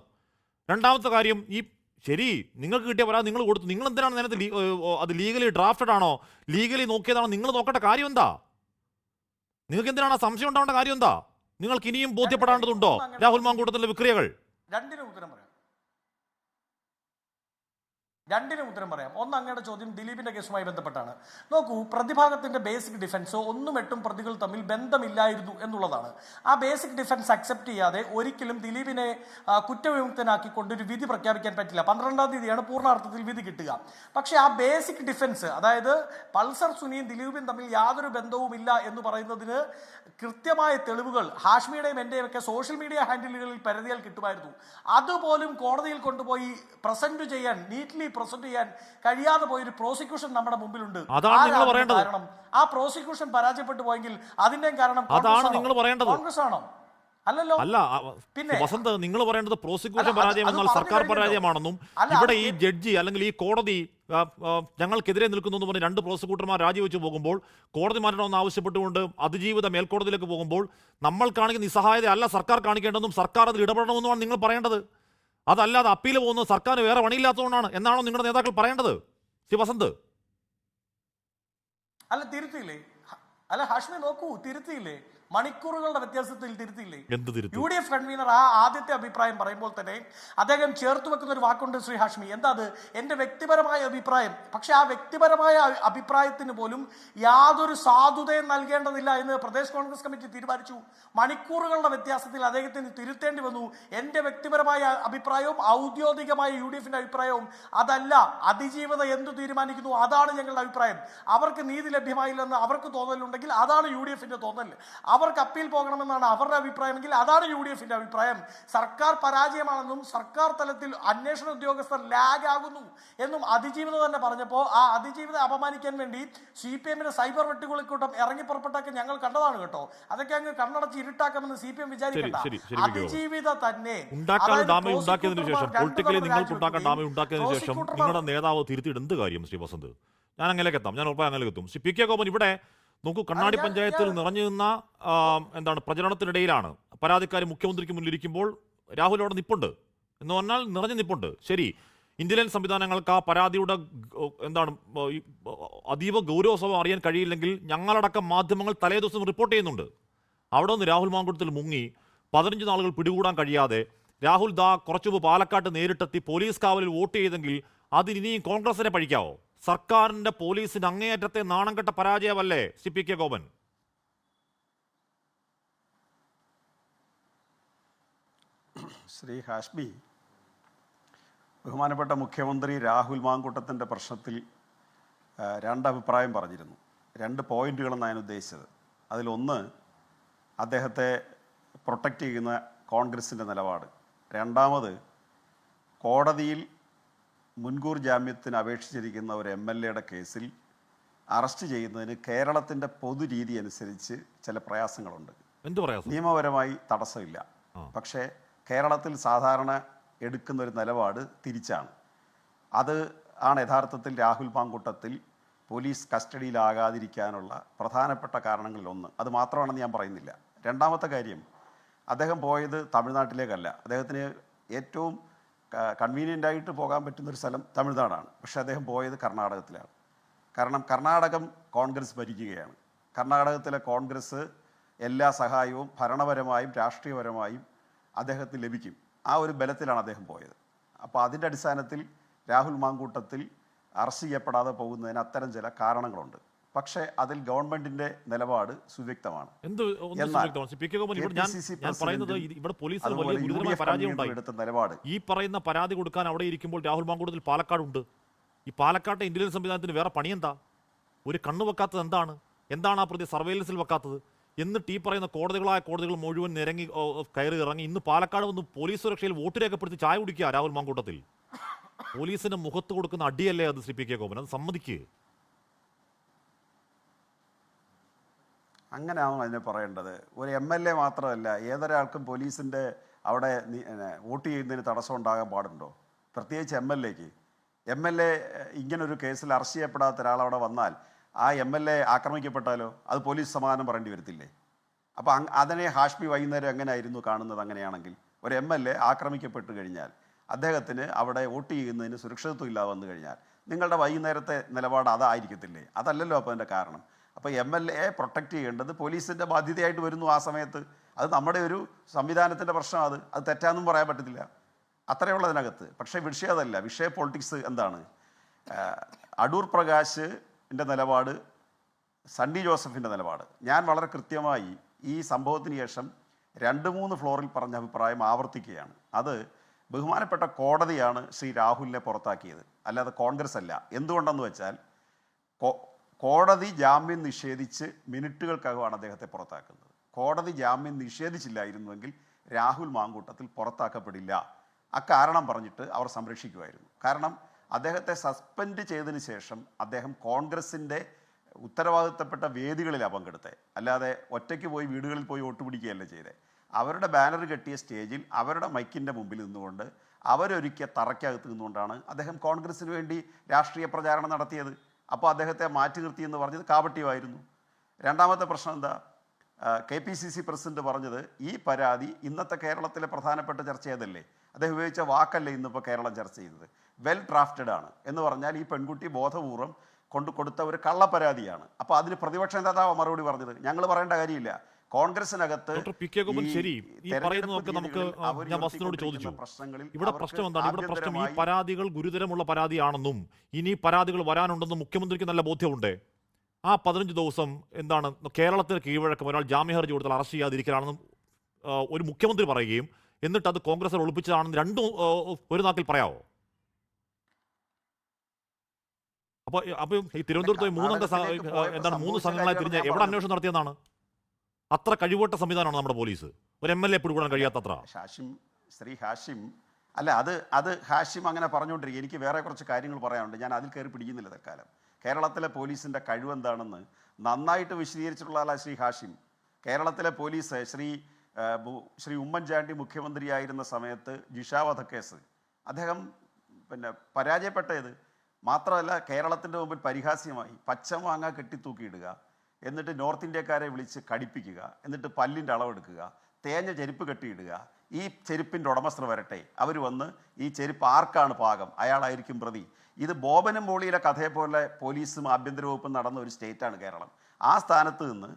രണ്ടാമത്തെ കാര്യം, ഈ ശരി നിങ്ങൾക്ക് കിട്ടിയ പരാതി നിങ്ങൾ കൊടുത്തു, നിങ്ങൾ എന്തിനാണ് നേരത്തെ അത് ലീഗലി ഡ്രാഫ്റ്റഡ് ആണോ, ലീഗലി നോക്കിയതാണോ, നിങ്ങൾ നോക്കേണ്ട കാര്യം എന്താ? നിങ്ങൾക്ക് എന്തിനാണ് സംശയം ഉണ്ടാവേണ്ട കാര്യം എന്താ? നിങ്ങൾക്ക് ഇനിയും ബോധ്യപ്പെടേണ്ടതുണ്ടോ രാഹുൽ മാങ്കൂട്ടത്തിന്റെ വിക്രിയകൾ? രണ്ടിനും ഉത്തരം പറയാം. ഒന്ന്, അങ്ങയുടെ ചോദ്യം ദിലീപിന്റെ കേസുമായി ബന്ധപ്പെട്ടാണ്. നോക്കൂ, പ്രതിഭാഗത്തിന്റെ ബേസിക് ഡിഫൻസ് 1-8 പ്രതികൾ തമ്മിൽ ബന്ധമില്ലായിരുന്നു എന്നുള്ളതാണ്. ആ ബേസിക് ഡിഫൻസ് അക്സെപ്റ്റ് ചെയ്യാതെ ഒരിക്കലും ദിലീപിനെ കുറ്റവിമുക്തനാക്കിക്കൊണ്ട് ഒരു വിധി പ്രഖ്യാപിക്കാൻ പറ്റില്ല. 12-ാം തീയതിയാണ് പൂർണ്ണാർത്ഥത്തിൽ വിധി കിട്ടുക. പക്ഷേ ആ ബേസിക് ഡിഫൻസ്, അതായത് പൾസർ സുനിയും ദിലീപും തമ്മിൽ യാതൊരു ബന്ധവുമില്ല എന്ന് പറയുന്നതിന് കൃത്യമായ തെളിവുകൾ ഹാഷ്മിയുടെയും എന്റെയും ഒക്കെ സോഷ്യൽ മീഡിയ ഹാൻഡിലുകളിൽ പരതിയാൽ കിട്ടുമായിരുന്നു. അതുപോലും കോടതിയിൽ കൊണ്ടുപോയി നീറ്റ്ലി പ്രസന്റ് ചെയ്യാൻ കഴിയാതെ പോയൊരു പ്രോസിക്യൂഷൻ നമ്മുടെ മുമ്പിലുണ്ട്. കാരണം ആ പ്രോസിക്യൂഷൻ പരാജയപ്പെട്ടു പോയെങ്കിൽ അതിന്റെ കാരണം കോൺഗ്രസ് ആണോ? അല്ലല്ലോ. അല്ല, പിന്നെ വസന്ത്, നിങ്ങൾ പറയേണ്ടത് പ്രോസിക്യൂഷൻ പരാജയം എന്നാൽ സർക്കാർ പരാജയമാണെന്നും ഇവിടെ ഈ ജഡ്ജി അല്ലെങ്കിൽ ഈ കോടതി ഞങ്ങൾക്കെതിരെ നിൽക്കുന്നു എന്ന് പറഞ്ഞ് 2 പ്രോസിക്യൂട്ടർമാർ രാജിവെച്ച് പോകുമ്പോൾ കോടതി മാറ്റണമെന്ന് ആവശ്യപ്പെട്ടുകൊണ്ട് അതിജീവിത മേൽക്കോടതിയിലേക്ക് പോകുമ്പോൾ നമ്മൾ കാണിക്കുന്ന നിസ്സഹായത അല്ല സർക്കാർ കാണിക്കേണ്ടതെന്നും സർക്കാർ അതിൽ ഇടപെടണമെന്നുമാണ് നിങ്ങൾ പറയേണ്ടത്. അതല്ലാതെ അപ്പീൽ പോകുന്നത് സർക്കാർ വേറെ പണിയില്ലാത്തതുകൊണ്ടാണ് എന്നാണോ നിങ്ങളുടെ നേതാക്കൾ പറയേണ്ടത്? ശ്രീ വസന്ത്. അല്ല തിരുത്തിയില്ലേ? അല്ല ഹാഷ്മി നോക്കൂ, തിരുത്തിയില്ലേ? മണിക്കൂറുകളുടെ വ്യത്യാസത്തിൽ തിരുത്തിയില്ലേ? എന്ത് തിരുത്തി? UDF കൺവീനർ ആ ആദ്യത്തെ അഭിപ്രായം പറയുമ്പോൾ തന്നെ അദ്ദേഹം ചേർത്ത് വെക്കുന്ന ഒരു വാക്കുണ്ട് ശ്രീ ഹാഷ്മി. എന്താ അത്? എന്റെ വ്യക്തിപരമായ അഭിപ്രായം. പക്ഷെ ആ വ്യക്തിപരമായ അഭിപ്രായത്തിന് പോലും യാതൊരു സാധുതയും നൽകേണ്ടതില്ല എന്ന് പ്രദേശ് കോൺഗ്രസ് കമ്മിറ്റി തീരുമാനിച്ചു. മണിക്കൂറുകളുടെ വ്യത്യാസത്തിൽ അദ്ദേഹത്തിന് തിരുത്തേണ്ടി വന്നു. എന്റെ വ്യക്തിപരമായ അഭിപ്രായവും ഔദ്യോഗികമായ UDFന്റെ അഭിപ്രായവും അതല്ല. അതിജീവിത എന്തു തീരുമാനിക്കുന്നു അതാണ് ഞങ്ങളുടെ അഭിപ്രായം. അവർക്ക് നീതി ലഭ്യമായില്ലെന്ന് അവർക്ക് തോന്നലുണ്ടെങ്കിൽ അതാണ് UDFന്റെ തോന്നൽ. അവർക്ക് അപ്പീൽ പോകണമെന്നാണ് അവരുടെ അഭിപ്രായമെങ്കിൽ അതാണ് UDFന്റെ അഭിപ്രായം. സർക്കാർ പരാജയമാണെന്നും സർക്കാർ തലത്തിൽ അന്വേഷണ ഉദ്യോഗസ്ഥർ ലാഗ് ആകുന്നു എന്നും അതിജീവിത തന്നെ പറഞ്ഞപ്പോൾ ആ അതിജീവിത അപമാനിക്കാൻ വേണ്ടി CPMന്റെ സൈബർ വെട്ടുകുളിക്കൂട്ടം ഇറങ്ങി പുറപ്പെട്ടൊക്കെ ഞങ്ങൾ കണ്ടതാണ് കേട്ടോ. അതൊക്കെ അങ്ങ് കണ്ണടച്ച് ഇരുട്ടാക്കാമെന്ന് CPM വിചാരിക്കണ്ട. അതിജീവിത തന്നെ ശേഷം നിങ്ങളുടെ നേതാവ് തിരുത്തിയിട്ട് എന്ത് കാര്യം ശ്രീ വസന്ത്? ഞാൻ അങ്ങനെയൊക്കെ എത്താം, ഞാൻ ഉറപ്പായി അങ്ങനെയൊക്കെ എത്തും. ശ്രീ PK ഗോപൻ, ഇവിടെ നോക്കൂ, കണ്ണാടി പഞ്ചായത്തിൽ നിറഞ്ഞു നിന്ന എന്താണ് പ്രചരണത്തിനിടയിലാണ് പരാതിക്കാരി മുഖ്യമന്ത്രിക്ക് മുന്നിലിരിക്കുമ്പോൾ രാഹുൽ അവിടെ നിപ്പുണ്ട് എന്ന് പറഞ്ഞാൽ നിറഞ്ഞു നിപ്പുണ്ട്. ശരി, ഇന്ത്യൻ സംവിധാനങ്ങൾക്ക് ആ പരാതിയുടെ എന്താണ് അതീവ ഗൗരവസ്വഭാവം അറിയാൻ കഴിയില്ലെങ്കിൽ ഞങ്ങളടക്കം മാധ്യമങ്ങൾ തലേ ദിവസം റിപ്പോർട്ട് ചെയ്യുന്നുണ്ട്. അവിടെ നിന്ന് രാഹുൽ മാങ്കുളത്തിൽ മുങ്ങി 15 നാളുകൾ പിടികൂടാൻ കഴിയാതെ രാഹുൽ കുറച്ചു മുമ്പ് പാലക്കാട്ട് നേരിട്ടെത്തി പോലീസ് കാവലിൽ വോട്ട് ചെയ്തെങ്കിൽ അതിനിയും കോൺഗ്രസിനെ പഴിക്കാവോ? സർക്കാരിന്റെ പോലീസിന്റെ അങ്ങേയറ്റത്തെ നാണം കെട്ട പരാജയമല്ലേ ശ്രീ PK ഗോപൻ? ശ്രീ ഹാഷ്മി, ബഹുമാനപ്പെട്ട മുഖ്യമന്ത്രി രാഹുൽ മാങ്കൂട്ടത്തിൻ്റെ പ്രശ്നത്തിൽ രണ്ടഭിപ്രായം പറഞ്ഞിരുന്നു. 2 പോയിന്റുകളെന്ന് ഞാൻ ഉദ്ദേശിച്ചത്. അതിലൊന്ന് അദ്ദേഹത്തെ പ്രൊട്ടക്റ്റ് ചെയ്യുന്ന കോൺഗ്രസിൻ്റെ നിലപാട്. രണ്ടാമത് കോടതിയിൽ മുൻകൂർ ജാമ്യത്തിന് അപേക്ഷിച്ചിരിക്കുന്ന ഒരു MLAയുടെ കേസിൽ അറസ്റ്റ് ചെയ്യുന്നതിന് കേരളത്തിൻ്റെ പൊതുരീതി അനുസരിച്ച് ചില പ്രയാസങ്ങളുണ്ട്. എന്ത് പ്രയാസം? നിയമപരമായി തടസ്സമില്ല, പക്ഷേ കേരളത്തിൽ സാധാരണ എടുക്കുന്ന ഒരു നിലപാട് തിരിച്ചാണ്. അത് ആണ് യഥാർത്ഥത്തിൽ രാഹുൽ മാങ്കൂട്ടത്തിൽ പോലീസ് കസ്റ്റഡിയിലാകാതിരിക്കാനുള്ള പ്രധാനപ്പെട്ട കാരണങ്ങളിലൊന്ന്. അത് മാത്രമാണെന്ന് ഞാൻ പറയുന്നില്ല. രണ്ടാമത്തെ കാര്യം, അദ്ദേഹം പോയത് തമിഴ്നാട്ടിലേക്കല്ല. അദ്ദേഹത്തിന് ഏറ്റവും കൺവീനിയൻ്റായിട്ട് പോകാൻ പറ്റുന്നൊരു സ്ഥലം തമിഴ്നാടാണ്. പക്ഷേ അദ്ദേഹം പോയത് കർണാടകത്തിലാണ്. കാരണം കർണാടകം കോൺഗ്രസ് ഭരിക്കുകയാണ്. കർണാടകത്തിലെ കോൺഗ്രസ് എല്ലാ സഹായവും ഭരണപരമായും രാഷ്ട്രീയപരമായും അദ്ദേഹത്തിന് ലഭിക്കും. ആ ഒരു ബലത്തിലാണ് അദ്ദേഹം പോയത്. അപ്പോൾ അതിൻ്റെ അടിസ്ഥാനത്തിൽ രാഹുൽ മാങ്കൂട്ടത്തിൽ അറസ്റ്റ് ചെയ്യപ്പെടാതെ പോകുന്നതിന് അത്തരം ചില കാരണങ്ങളുണ്ട്. പക്ഷേ അതിൽ ഗവൺമെന്റിന്റെ നിലപാട് സുവ്യക്തമാണ്. ഈ പറയുന്ന പരാതി കൊടുക്കാൻ അവിടെ ഇരിക്കുമ്പോൾ രാഹുൽ മാങ്കൂട്ടത്തിൽ പാലക്കാടുണ്ട്. ഈ പാലക്കാട്ടെ ഇന്ത്യൻ സംവിധാനത്തിന് വേറെ പണിയെന്താ? ഒരു കണ്ണു വെക്കാത്തത് എന്താണ്? എന്താണ് ആ പ്രതി സർവൈലൻസിൽ വെക്കാത്തത്? എന്നിട്ട് ഈ പറയുന്ന കോടതികൾ മുഴുവൻ കയറി ഇറങ്ങി ഇന്ന് പാലക്കാട് വന്ന് പോലീസ് സുരക്ഷയിൽ വോട്ട് രേഖപ്പെടുത്തി ചായ കുടിക്കുക രാഹുൽ മാങ്കൂട്ടത്തിൽ. പോലീസിന്റെ മുഖത്ത് കൊടുക്കുന്ന അടിയല്ലേ അത് ശ്രീ PK ഗോപൻ? അത് സമ്മതിക്കുക. അങ്ങനെയാണോ അതിനെ പറയേണ്ടത്? ഒരു MLA മാത്രമല്ല, ഏതൊരാൾക്കും പോലീസിൻ്റെ അവിടെ വോട്ട് ചെയ്യുന്നതിന് തടസ്സം ഉണ്ടാകാൻ പാടുണ്ടോ? പ്രത്യേകിച്ച് MLA ഇങ്ങനൊരു കേസിൽ അറസ്റ്റ് ചെയ്യപ്പെടാത്ത ഒരാൾ അവിടെ വന്നാൽ ആ MLA ആക്രമിക്കപ്പെട്ടാലോ അത് പോലീസ് സമാധാനം പറയേണ്ടി വരത്തില്ലേ? അപ്പോൾ അതിനെ ഹാഷ്മി വൈകുന്നേരം എങ്ങനെയായിരുന്നു കാണുന്നത്? അങ്ങനെയാണെങ്കിൽ ഒരു MLA ആക്രമിക്കപ്പെട്ട് കഴിഞ്ഞാൽ അദ്ദേഹത്തിന് അവിടെ വോട്ട് ചെയ്യുന്നതിന് സുരക്ഷിതത്വം ഇല്ലാതെ വന്നു കഴിഞ്ഞാൽ നിങ്ങളുടെ വൈകുന്നേരത്തെ നിലപാട് അതായിരിക്കത്തില്ലേ? അതല്ലല്ലോ അപ്പോൾ അതിൻ്റെ കാരണം. അപ്പോൾ MLA പ്രൊട്ടക്റ്റ് ചെയ്യേണ്ടത് പോലീസിൻ്റെ ബാധ്യതയായിട്ട് വരുന്നു ആ സമയത്ത്. അത് നമ്മുടെ ഒരു സംവിധാനത്തിൻ്റെ പ്രശ്നം. അത് തെറ്റാന്നും പറയാൻ പറ്റത്തില്ല. അത്രയുള്ളതിനകത്ത്. പക്ഷേ വിഷയം അതല്ല. വിഷയ പൊളിറ്റിക്സ് എന്താണ്? അടൂർ പ്രകാശിൻ്റെ നിലപാട്, സണ്ണി ജോസഫിൻ്റെ നിലപാട് ഞാൻ വളരെ കൃത്യമായി ഈ സംഭവത്തിന് ശേഷം 2-3 ഫ്ലോറിൽ പറഞ്ഞ അഭിപ്രായം ആവർത്തിക്കുകയാണ്. അത് ബഹുമാനപ്പെട്ട കോടതിയാണ് ശ്രീ രാഹുലിനെ പുറത്താക്കിയത്, അല്ലാതെ കോൺഗ്രസ് അല്ല. എന്തുകൊണ്ടെന്ന് വെച്ചാൽ കോടതി ജാമ്യം നിഷേധിച്ച് മിനിറ്റുകൾക്കകമാണ് അദ്ദേഹത്തെ പുറത്താക്കുന്നത്. കോടതി ജാമ്യം നിഷേധിച്ചില്ലായിരുന്നുവെങ്കിൽ രാഹുൽ മാങ്കൂട്ടത്തിൽ പുറത്താക്കപ്പെടില്ല. അക്കാരണം പറഞ്ഞിട്ട് അവർ സംരക്ഷിക്കുമായിരുന്നു. കാരണം അദ്ദേഹത്തെ സസ്പെൻഡ് ചെയ്തതിന് ശേഷം അദ്ദേഹം കോൺഗ്രസിൻ്റെ ഉത്തരവാദിത്തപ്പെട്ട വേദികളിലാണ് പങ്കെടുത്തത്, അല്ലാതെ ഒറ്റയ്ക്ക് പോയി വീടുകളിൽ പോയി വോട്ട് പിടിക്കുകയല്ല ചെയ്തത്. അവരുടെ ബാനർ കെട്ടിയ സ്റ്റേജിൽ അവരുടെ മൈക്കിൻ്റെ മുമ്പിൽ നിന്നുകൊണ്ട് അവരൊരുക്കിയ തറയ്ക്കകത്ത് നിന്നുകൊണ്ടാണ് അദ്ദേഹം കോൺഗ്രസിന് വേണ്ടി രാഷ്ട്രീയ പ്രചാരണം നടത്തിയത്. അപ്പോൾ അദ്ദേഹത്തെ മാറ്റി നിർത്തി എന്ന് പറഞ്ഞത് കാപട്യമായിരുന്നു. രണ്ടാമത്തെ പ്രശ്നം എന്താ? KPCC പ്രസിഡന്റ് പറഞ്ഞത് ഈ പരാതി ഇന്നത്തെ കേരളത്തിലെ പ്രധാനപ്പെട്ട ചർച്ച ചെയ്തല്ലേ. അദ്ദേഹം ഉപയോഗിച്ച വാക്കല്ല ഇന്നിപ്പോൾ കേരളം ചർച്ച ചെയ്തത്. വെൽ ഡ്രാഫ്റ്റഡ് ആണ് എന്ന് പറഞ്ഞാൽ ഈ പെൺകുട്ടി ബോധപൂർവം കൊടുത്ത ഒരു കള്ളപ്പരാതിയാണ്. അപ്പോൾ അതിന് പ്രതിപക്ഷ നേതാവ് മറുപടി പറഞ്ഞത് ഞങ്ങൾ പറയേണ്ട കാര്യമില്ല. കോൺഗ്രസിനകത്ത് ശരി, ഈ പറയുന്നതൊക്കെ നമുക്ക് ഞാൻ വസ്തുനോട് ചോദിച്ചു. ഇവിടെ പ്രശ്നം എന്താണ്? ഇവിടെ പ്രശ്നം ഈ പരാതികൾ ഗുരുതരമുള്ള പരാതിയാണെന്നും ഇനി പരാതികൾ വരാനുണ്ടെന്നും മുഖ്യമന്ത്രിക്ക് നല്ല ബോധ്യമുണ്ട്. ആ 15 ദിവസം എന്താണ് കേരളത്തിൽ കീഴ്വഴക്കം ഒരാൾ ജാമ്യ ഹർജി കൊടുത്താൽ അറസ്റ്റ് ചെയ്യാതിരിക്കലാണെന്നും ഒരു മുഖ്യമന്ത്രി പറയുകയും എന്നിട്ട് അത് കോൺഗ്രസ് ഒളിപ്പിച്ചതാണെന്ന് രണ്ടും ഒരു നാക്കിൽ പറയാവോ? അപ്പൊ ഈ തിരുവനന്തപുരത്ത് 3 സംഘങ്ങളായി തിരിഞ്ഞ് എവിടെ അന്വേഷണം നടത്തിയെന്നാണ്? അത്ര കഴിവട്ട സംവിധാനമാണ് നമ്മുടെ പോലീസ്. ഒരു MLA പിടികൂടാൻ കഴിയാത്തത്ര. ഹാഷിം അല്ല, അത് ഹാഷിം അങ്ങനെ പറഞ്ഞുകൊണ്ടിരിക്കും. എനിക്ക് വേറെ കുറച്ച് കാര്യങ്ങൾ പറയാനുണ്ട്. ഞാൻ അതിൽ കയറി പിടിക്കുന്നില്ല തൽക്കാലം. കേരളത്തിലെ പോലീസിൻ്റെ കഴിവെന്താണെന്ന് നന്നായിട്ട് വിശദീകരിച്ചിട്ടുള്ള ആളാണ് ശ്രീ ഹാഷിം. കേരളത്തിലെ പോലീസ് ശ്രീ ഉമ്മൻചാണ്ടി മുഖ്യമന്ത്രിയായിരുന്ന സമയത്ത് ജിഷ വധക്കേസ് അദ്ദേഹം പരാജയപ്പെട്ടത് മാത്രമല്ല, കേരളത്തിൻ്റെ മുമ്പിൽ പരിഹാസ്യമായി പച്ചമാങ്ങ കെട്ടിത്തൂക്കിയിടുക, എന്നിട്ട് നോർത്ത് ഇന്ത്യക്കാരെ വിളിച്ച് കടിപ്പിക്കുക, എന്നിട്ട് പല്ലിൻ്റെ അളവെടുക്കുക, തേഞ്ഞ ചെരുപ്പ് കെട്ടിയിടുക, ഈ ചെരുപ്പിൻ്റെ ഉടമസ്ഥർ വരട്ടെ, അവർ വന്ന് ഈ ചെരുപ്പ് ആർക്കാണ് പാകം അയാളായിരിക്കും പ്രതി. ഇത് ബോബനും മോളിയിലെ കഥയെപ്പോലെ പോലീസും ആഭ്യന്തര വകുപ്പും നടന്ന ഒരു സ്റ്റേറ്റാണ് കേരളം. ആ സ്ഥാനത്ത് നിന്ന്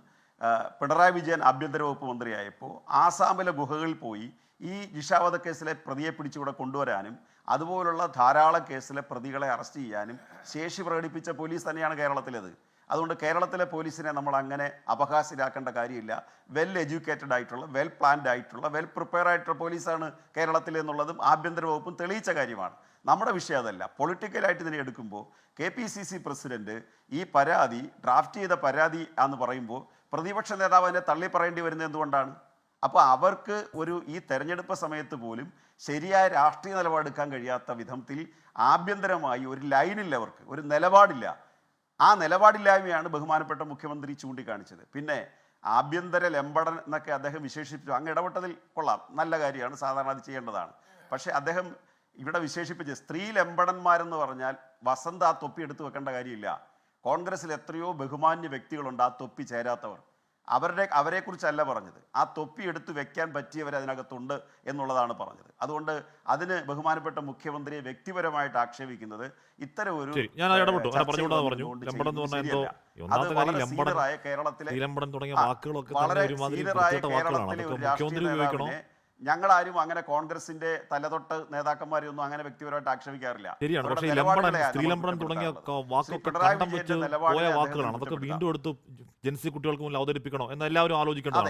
പിണറായി വിജയൻ ആഭ്യന്തര വകുപ്പ് മന്ത്രിയായപ്പോൾ ആസാമിലെ ഗുഹകളിൽ പോയി ഈ ജിഷാവധ കേസിലെ പ്രതിയെ പിടിച്ചുകൂടെ കൊണ്ടുവരാനും അതുപോലുള്ള ധാരാളം കേസിലെ പ്രതികളെ അറസ്റ്റ് ചെയ്യാനും ശേഷി പ്രകടിപ്പിച്ച പോലീസ് തന്നെയാണ് കേരളത്തിലേത്. അതുകൊണ്ട് കേരളത്തിലെ പോലീസിനെ നമ്മൾ അങ്ങനെ അപഹാസ്യരാക്കേണ്ട കാര്യമില്ല. വെൽ എഡ്യൂക്കേറ്റഡ് ആയിട്ടുള്ള, വെൽ പ്ലാൻഡ് ആയിട്ടുള്ള, വെൽ പ്രിപ്പയർ ആയിട്ടുള്ള പോലീസാണ് കേരളത്തിലെന്നുള്ളതും ആഭ്യന്തര വകുപ്പും തെളിയിച്ച കാര്യമാണ്. നമ്മുടെ വിഷയം അതല്ല. പൊളിറ്റിക്കലായിട്ട് ഇതിനെ എടുക്കുമ്പോൾ KPCC പ്രസിഡന്റ് ഈ പരാതി ഡ്രാഫ്റ്റ് ചെയ്ത പരാതി എന്ന് പറയുമ്പോൾ പ്രതിപക്ഷ നേതാവ് അതിനെ തള്ളി പറയേണ്ടി വരുന്നത് എന്തുകൊണ്ടാണ്? അപ്പോൾ അവർക്ക് ഈ തെരഞ്ഞെടുപ്പ് സമയത്ത് പോലും ശരിയായ രാഷ്ട്രീയ നിലപാടെടുക്കാൻ കഴിയാത്ത വിധത്തിൽ ആഭ്യന്തരമായി ഒരു ലൈനില്ല, അവർക്ക് ഒരു നിലപാടില്ല. ആ നിലപാടില്ലായ്മയാണ് ബഹുമാനപ്പെട്ട മുഖ്യമന്ത്രി ചൂണ്ടിക്കാണിച്ചത്. പിന്നെ ആഭ്യന്തര ലംബടൻ എന്നൊക്കെ അദ്ദേഹം വിശേഷിപ്പിച്ചു. അങ്ങ് ഇടപെട്ടതിൽ കൊള്ളാം, നല്ല കാര്യമാണ്, സാധാരണ അത് ചെയ്യേണ്ടതാണ്. പക്ഷേ അദ്ദേഹം ഇവിടെ വിശേഷിപ്പിച്ച് സ്ത്രീ ലംബടന്മാരെന്ന് പറഞ്ഞാൽ വസന്ത ആ തൊപ്പി എടുത്തു വെക്കേണ്ട കാര്യമില്ല. കോൺഗ്രസ്സിൽ എത്രയോ ബഹുമാന്യ വ്യക്തികളുണ്ട് ആ തൊപ്പി ചേരാത്തവർ. അവരെക്കുറിച്ചല്ല പറഞ്ഞത്. ആ തൊപ്പി എടുത്ത് വെക്കാൻ പറ്റിയവർ അതിനകത്തുണ്ട് എന്നുള്ളതാണ് പറഞ്ഞത്. അതുകൊണ്ട് അതിന് ബഹുമാനപ്പെട്ട മുഖ്യമന്ത്രിയെ വ്യക്തിപരമായിട്ട് ആക്ഷേപിക്കുന്നത് ഇത്തരം ഒരു ഞങ്ങളാരും അങ്ങനെ കോൺഗ്രസിന്റെ തലതൊട്ട് നേതാക്കന്മാരെയൊന്നും അങ്ങനെ വ്യക്തിപരമായിട്ട് ആക്ഷേപിക്കാറില്ല. ജൻസി കുട്ടികൾക്ക് മുന്നിൽ അവതരിപ്പിക്കണോ എന്ന് എല്ലാവരും ആലോചിക്കേണ്ടതാണ്.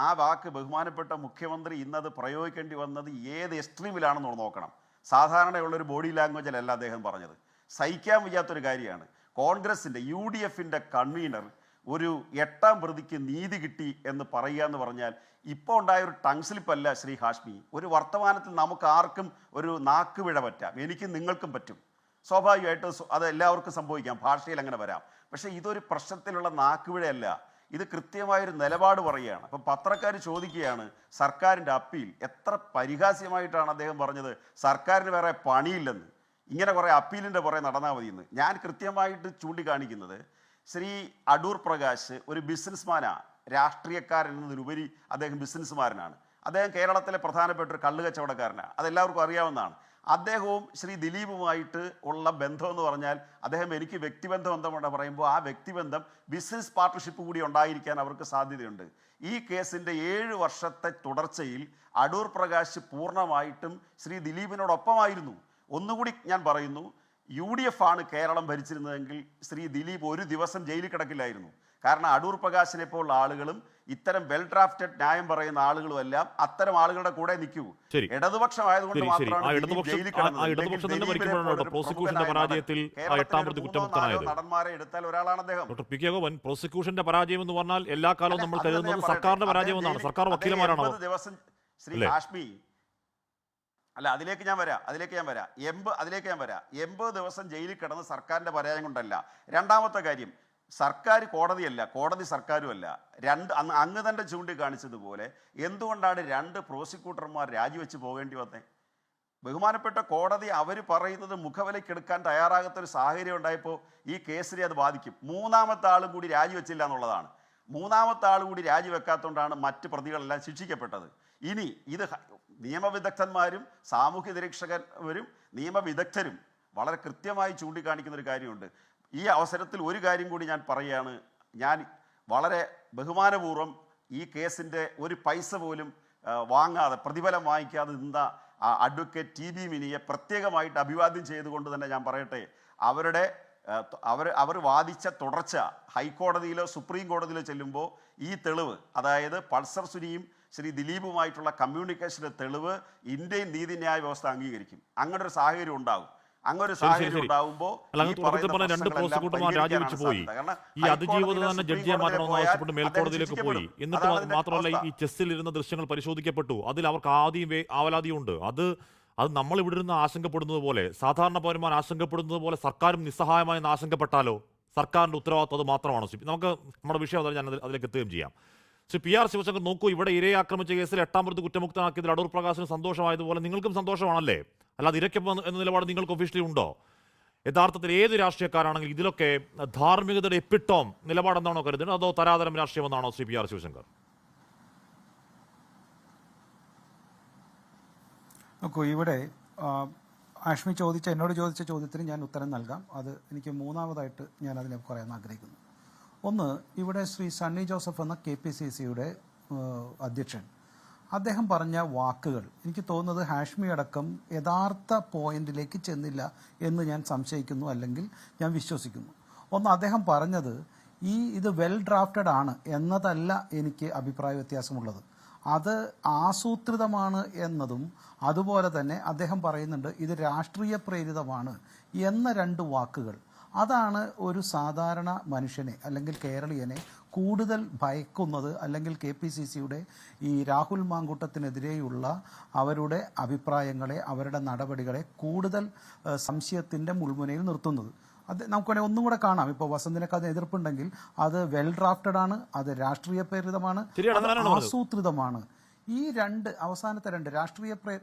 ആ വാക്ക് ബഹുമാനപ്പെട്ട മുഖ്യമന്ത്രി ഇന്നത് പ്രയോഗിക്കേണ്ടി വന്നത് ഏത് എക്സ്ട്രീമിലാണെന്ന് നോക്കണം. സാധാരണയുള്ളൊരു ബോഡി ലാംഗ്വേജിലല്ല അദ്ദേഹം പറഞ്ഞത്. സഹിക്കാൻ വയ്യാത്തൊരു കാര്യമാണ്. കോൺഗ്രസിന്റെ UDFന്റെ കൺവീനർ ഒരു 8ാം പ്രതിക്ക് നീതി കിട്ടി എന്ന് പറയുക എന്ന് പറഞ്ഞാൽ ഇപ്പോൾ ഉണ്ടായ ഒരു ടങ് സ്ലിപ്പല്ല ശ്രീ ഹാഷ്മി. ഒരു വർത്തമാനത്തിൽ നമുക്ക് ആർക്കും ഒരു നാക്കുപിഴ പറ്റാം, എനിക്കും നിങ്ങൾക്കും പറ്റും. സ്വാഭാവികമായിട്ട് അത് എല്ലാവർക്കും സംഭവിക്കാം, ഭാഷയിൽ അങ്ങനെ വരാം. പക്ഷേ ഇതൊരു പ്രശ്നത്തിലുള്ള നാക്കുപിഴയല്ല, ഇത് കൃത്യമായൊരു നിലപാട് പറയുകയാണ്. അപ്പം പത്രക്കാർ ചോദിക്കുകയാണ് സർക്കാരിൻ്റെ അപ്പീൽ. എത്ര പരിഹാസ്യമായിട്ടാണ് അദ്ദേഹം പറഞ്ഞത് സർക്കാരിന് വേറെ പണിയില്ലെന്ന്, ഇങ്ങനെ കുറേ അപ്പീലിൻ്റെ പുറകെ നടന്നാൽ മതിയെന്ന്. ഞാൻ കൃത്യമായിട്ട് ചൂണ്ടിക്കാണിക്കുന്നത് ശ്രീ അടൂർ പ്രകാശ് ഒരു ബിസിനസ്മാനാണ്, രാഷ്ട്രീയക്കാരൻ എന്നതിലുപരി അദ്ദേഹം ബിസിനസ്മാനാണ്. അദ്ദേഹം കേരളത്തിലെ പ്രധാനപ്പെട്ട ഒരു കള്ളുകച്ചവടക്കാരനാണ്, അതെല്ലാവർക്കും അറിയാവുന്നതാണ്. അദ്ദേഹവും ശ്രീ ദിലീപുമായിട്ട് ഉള്ള ബന്ധം എന്ന് പറഞ്ഞാൽ അദ്ദേഹം എനിക്ക് വ്യക്തിബന്ധം എന്തുകൊണ്ട് പറയുമ്പോൾ ആ വ്യക്തിബന്ധം ബിസിനസ് പാർട്ട്ണർഷിപ്പ് കൂടി ഉണ്ടായിരിക്കാൻ അവർക്ക് സാധ്യതയുണ്ട്. ഈ കേസിൻ്റെ 7 വർഷത്തെ തുടർച്ചയിൽ അടൂർ പ്രകാശ് പൂർണ്ണമായിട്ടും ശ്രീ ദിലീപിനോടൊപ്പമായിരുന്നു. ഒന്നുകൂടി ഞാൻ പറയുന്നു, UDF ആണ് കേരളം ഭരിച്ചിരുന്നതെങ്കിൽ ശ്രീ ദിലീപ് ഒരു ദിവസം ജയിലിൽ കിടക്കില്ലായിരുന്നു. കാരണം അടൂർ പ്രകാശിനെ പോലുള്ള ആളുകളും ഇത്തരം വെൽ ഡ്രാഫ്റ്റഡ് ന്യായം പറയുന്ന ആളുകളും എല്ലാം അത്തരം ആളുകളുടെ കൂടെ നിൽക്കൂ. ഇടതുപക്ഷമായതുകൊണ്ട് നടന്മാരെ എടുത്താൽ ഒരാളാണ് അദ്ദേഹം. പ്രോസിക്യൂഷന്റെ പരാജയം എന്ന് പറഞ്ഞാൽ എല്ലാ കാലവും നമ്മൾ കരുതുന്നത് സർക്കാരിന്റെ പരാജയം എന്നാണ്. സർക്കാർ വക്കീലന്മാരാണോ? ദിവസം ശ്രീ ഹാഷ്മി അല്ല, അതിലേക്ക് ഞാൻ വരാം. 80 ദിവസം ജയിലിൽ കിടന്ന് സർക്കാരിൻ്റെ പരാജയം കൊണ്ടല്ല. രണ്ടാമത്തെ കാര്യം, സർക്കാർ കോടതിയല്ല, കോടതി സർക്കാരുമല്ല. അങ്ങ് തന്നെ ചൂണ്ടിക്കാണിച്ചതുപോലെ എന്തുകൊണ്ടാണ് 2 പ്രോസിക്യൂട്ടർമാർ രാജിവെച്ച് പോകേണ്ടി വന്നേ? ബഹുമാനപ്പെട്ട കോടതി അവർ പറയുന്നത് മുഖവിലക്കെടുക്കാൻ തയ്യാറാകാത്തൊരു സാഹചര്യം ഉണ്ടായപ്പോൾ ഈ കേസിനെ അത് ബാധിക്കും. 3ാമത്തെ ആളും കൂടി രാജിവെച്ചില്ല എന്നുള്ളതാണ്. മൂന്നാമത്തെ ആൾ കൂടി രാജിവെക്കാത്തതുകൊണ്ടാണ് മറ്റ് പ്രതികളെല്ലാം ശിക്ഷിക്കപ്പെട്ടത്. ഇനി ഇത് നിയമവിദഗ്ധന്മാരും സാമൂഹ്യ നിരീക്ഷകരും നിയമവിദഗ്ധരും വളരെ കൃത്യമായി ചൂണ്ടിക്കാണിക്കുന്ന ഒരു കാര്യമുണ്ട്. ഈ അവസരത്തിൽ ഒരു കാര്യം കൂടി ഞാൻ പറയുകയാണ്. ഞാൻ വളരെ ബഹുമാനപൂർവ്വം ഈ കേസിൻ്റെ ഒരു പൈസ പോലും വാങ്ങാതെ, പ്രതിഫലം വാങ്ങിക്കാതെ നിന്ന അഡ്വക്കേറ്റ് ടി ബി മിനിയെ പ്രത്യേകമായിട്ട് അഭിവാദ്യം ചെയ്തുകൊണ്ട് തന്നെ ഞാൻ പറയട്ടെ, അവർ വാദിച്ച തുടർച്ച ഹൈക്കോടതിയിലോ സുപ്രീം കോടതിയിലോ ചെല്ലുമ്പോൾ ഈ തെളിവ്, അതായത് പൾസർ സുനിയും ശ്രീ ദിലീപുമായിട്ടുള്ള കമ്മ്യൂണിക്കേഷൻ്റെ തെളിവ് ഇന്ത്യൻ നീതിന്യായ വ്യവസ്ഥ അംഗീകരിക്കും. അങ്ങനെ ഒരു സാഹചര്യം ഉണ്ടാകും. അങ്ങനെ സാഹചര്യം ഉണ്ടാകുമ്പോൾ രണ്ട് പ്രോസിക്യൂട്ടർമാർ രാജിവെച്ച് പോയി. ഈ അതിജീവിത തന്നെ ജഡ്ജിയെ മാറ്റണമെന്ന് ആവശ്യപ്പെട്ട് മേൽക്കോടതിയിലേക്ക് പോയി. എന്നിട്ട് മാത്രമല്ല, ഈ ചെസ്സിൽ ഇരുന്ന ദൃശ്യങ്ങൾ പരിശോധിക്കപ്പെട്ടു. അതിൽ അവർക്ക് ആദ്യം ആവലാതിയും ഉണ്ട്. അത് നമ്മൾ ഇവിടെ നിന്ന് ആശങ്കപ്പെടുന്നത് പോലെ, സാധാരണ പൗരന്മാർ ആശങ്കപ്പെടുന്നത് പോലെ സർക്കാരും നിസ്സഹായമായി ആശങ്കപ്പെട്ടാലോ? സർക്കാരിന്റെ ഉത്തരവാദിത്വം അത് മാത്രമാണോ? നമുക്ക് നമ്മുടെ വിഷയം ഞാൻ അതിലേക്ക് എത്തുകയും ചെയ്യാം. ശ്രീ പി ആർ ശിവശങ്കർ, നോക്കൂ, ഇവിടെ ഇരയെ ആക്രമിച്ച കേസിൽ 8-ാം പ്രതി കുറ്റമുക്തനാക്കിയതിൽ അടൂർ പ്രകാശിന് സന്തോഷമായതുപോലെ നിങ്ങൾക്കും സന്തോഷമാണല്ലേ? അല്ലാതെ ഇരയ്ക്കൊപ്പം എന്ന നിലപാട് നിങ്ങൾക്ക് ഒഫീഷ്യലി ഉണ്ടോ? യഥാർത്ഥത്തിൽ ഏത് രാഷ്ട്രീയക്കാരാണെങ്കിൽ ഇതിലൊക്കെ ധാർമ്മികതയുടെ എപ്പിട്ടോം നിലപാടെന്നാണോ കരുതുന്നത്, അതോ തരാതരം രാഷ്ട്രീയമെന്നാണോ ശ്രീ പി ആർ ശിവശങ്കർ? നോക്കൂ, ഇവിടെ ആഷ്മി എന്നോട് ചോദിച്ച ചോദ്യത്തിന് ഞാൻ ഉത്തരം നൽകാം. അത് എനിക്ക് മൂന്നാമതായിട്ട് ഞാൻ അതിനെ പറയാൻ ആഗ്രഹിക്കുന്നു. ഒന്ന്, ഇവിടെ ശ്രീ സണ്ണി ജോസഫ് എന്ന KPCCയുടെ അധ്യക്ഷൻ, അദ്ദേഹം പറഞ്ഞ വാക്കുകൾ എനിക്ക് തോന്നുന്നത് ഹാഷ്മി അടക്കം യഥാർത്ഥ പോയിന്റിലേക്ക് ചെന്നില്ല എന്ന് ഞാൻ സംശയിക്കുന്നു, അല്ലെങ്കിൽ ഞാൻ വിശ്വസിക്കുന്നു. ഒന്ന്, അദ്ദേഹം പറഞ്ഞത് ഇത് വെൽ ഡ്രാഫ്റ്റഡ് ആണ് എന്നതല്ല എനിക്ക് അഭിപ്രായ വ്യത്യാസമുള്ളത്. അത് ആസൂത്രിതമാണ് എന്നതും, അതുപോലെ തന്നെ അദ്ദേഹം പറയുന്നുണ്ട് ഇത് രാഷ്ട്രീയ പ്രേരിതമാണ് എന്ന 2 വാക്കുകൾ. അതാണ് ഒരു സാധാരണ മനുഷ്യനെ അല്ലെങ്കിൽ കേരളീയനെ കൂടുതൽ ഭയക്കുന്നത്, അല്ലെങ്കിൽ KPCCയുടെ ഈ രാഹുൽ മാങ്കൂട്ടത്തിനെതിരെയുള്ള അവരുടെ അഭിപ്രായങ്ങളെ, അവരുടെ നടപടികളെ കൂടുതൽ സംശയത്തിൻ്റെ മുൾമുനയിൽ നിർത്തുന്നത്. അത് നമുക്ക് വേണമെങ്കിൽ ഒന്നും കൂടെ കാണാം. ഇപ്പോൾ വസന്തിനൊക്കെ അതിന് എതിർപ്പുണ്ടെങ്കിൽ അത് വെൽ ഡ്രാഫ്റ്റഡ് ആണ്, അത് രാഷ്ട്രീയ പ്രേരിതമാണ്, ആസൂത്രിതമാണ്. ഈ അവസാനത്തെ 2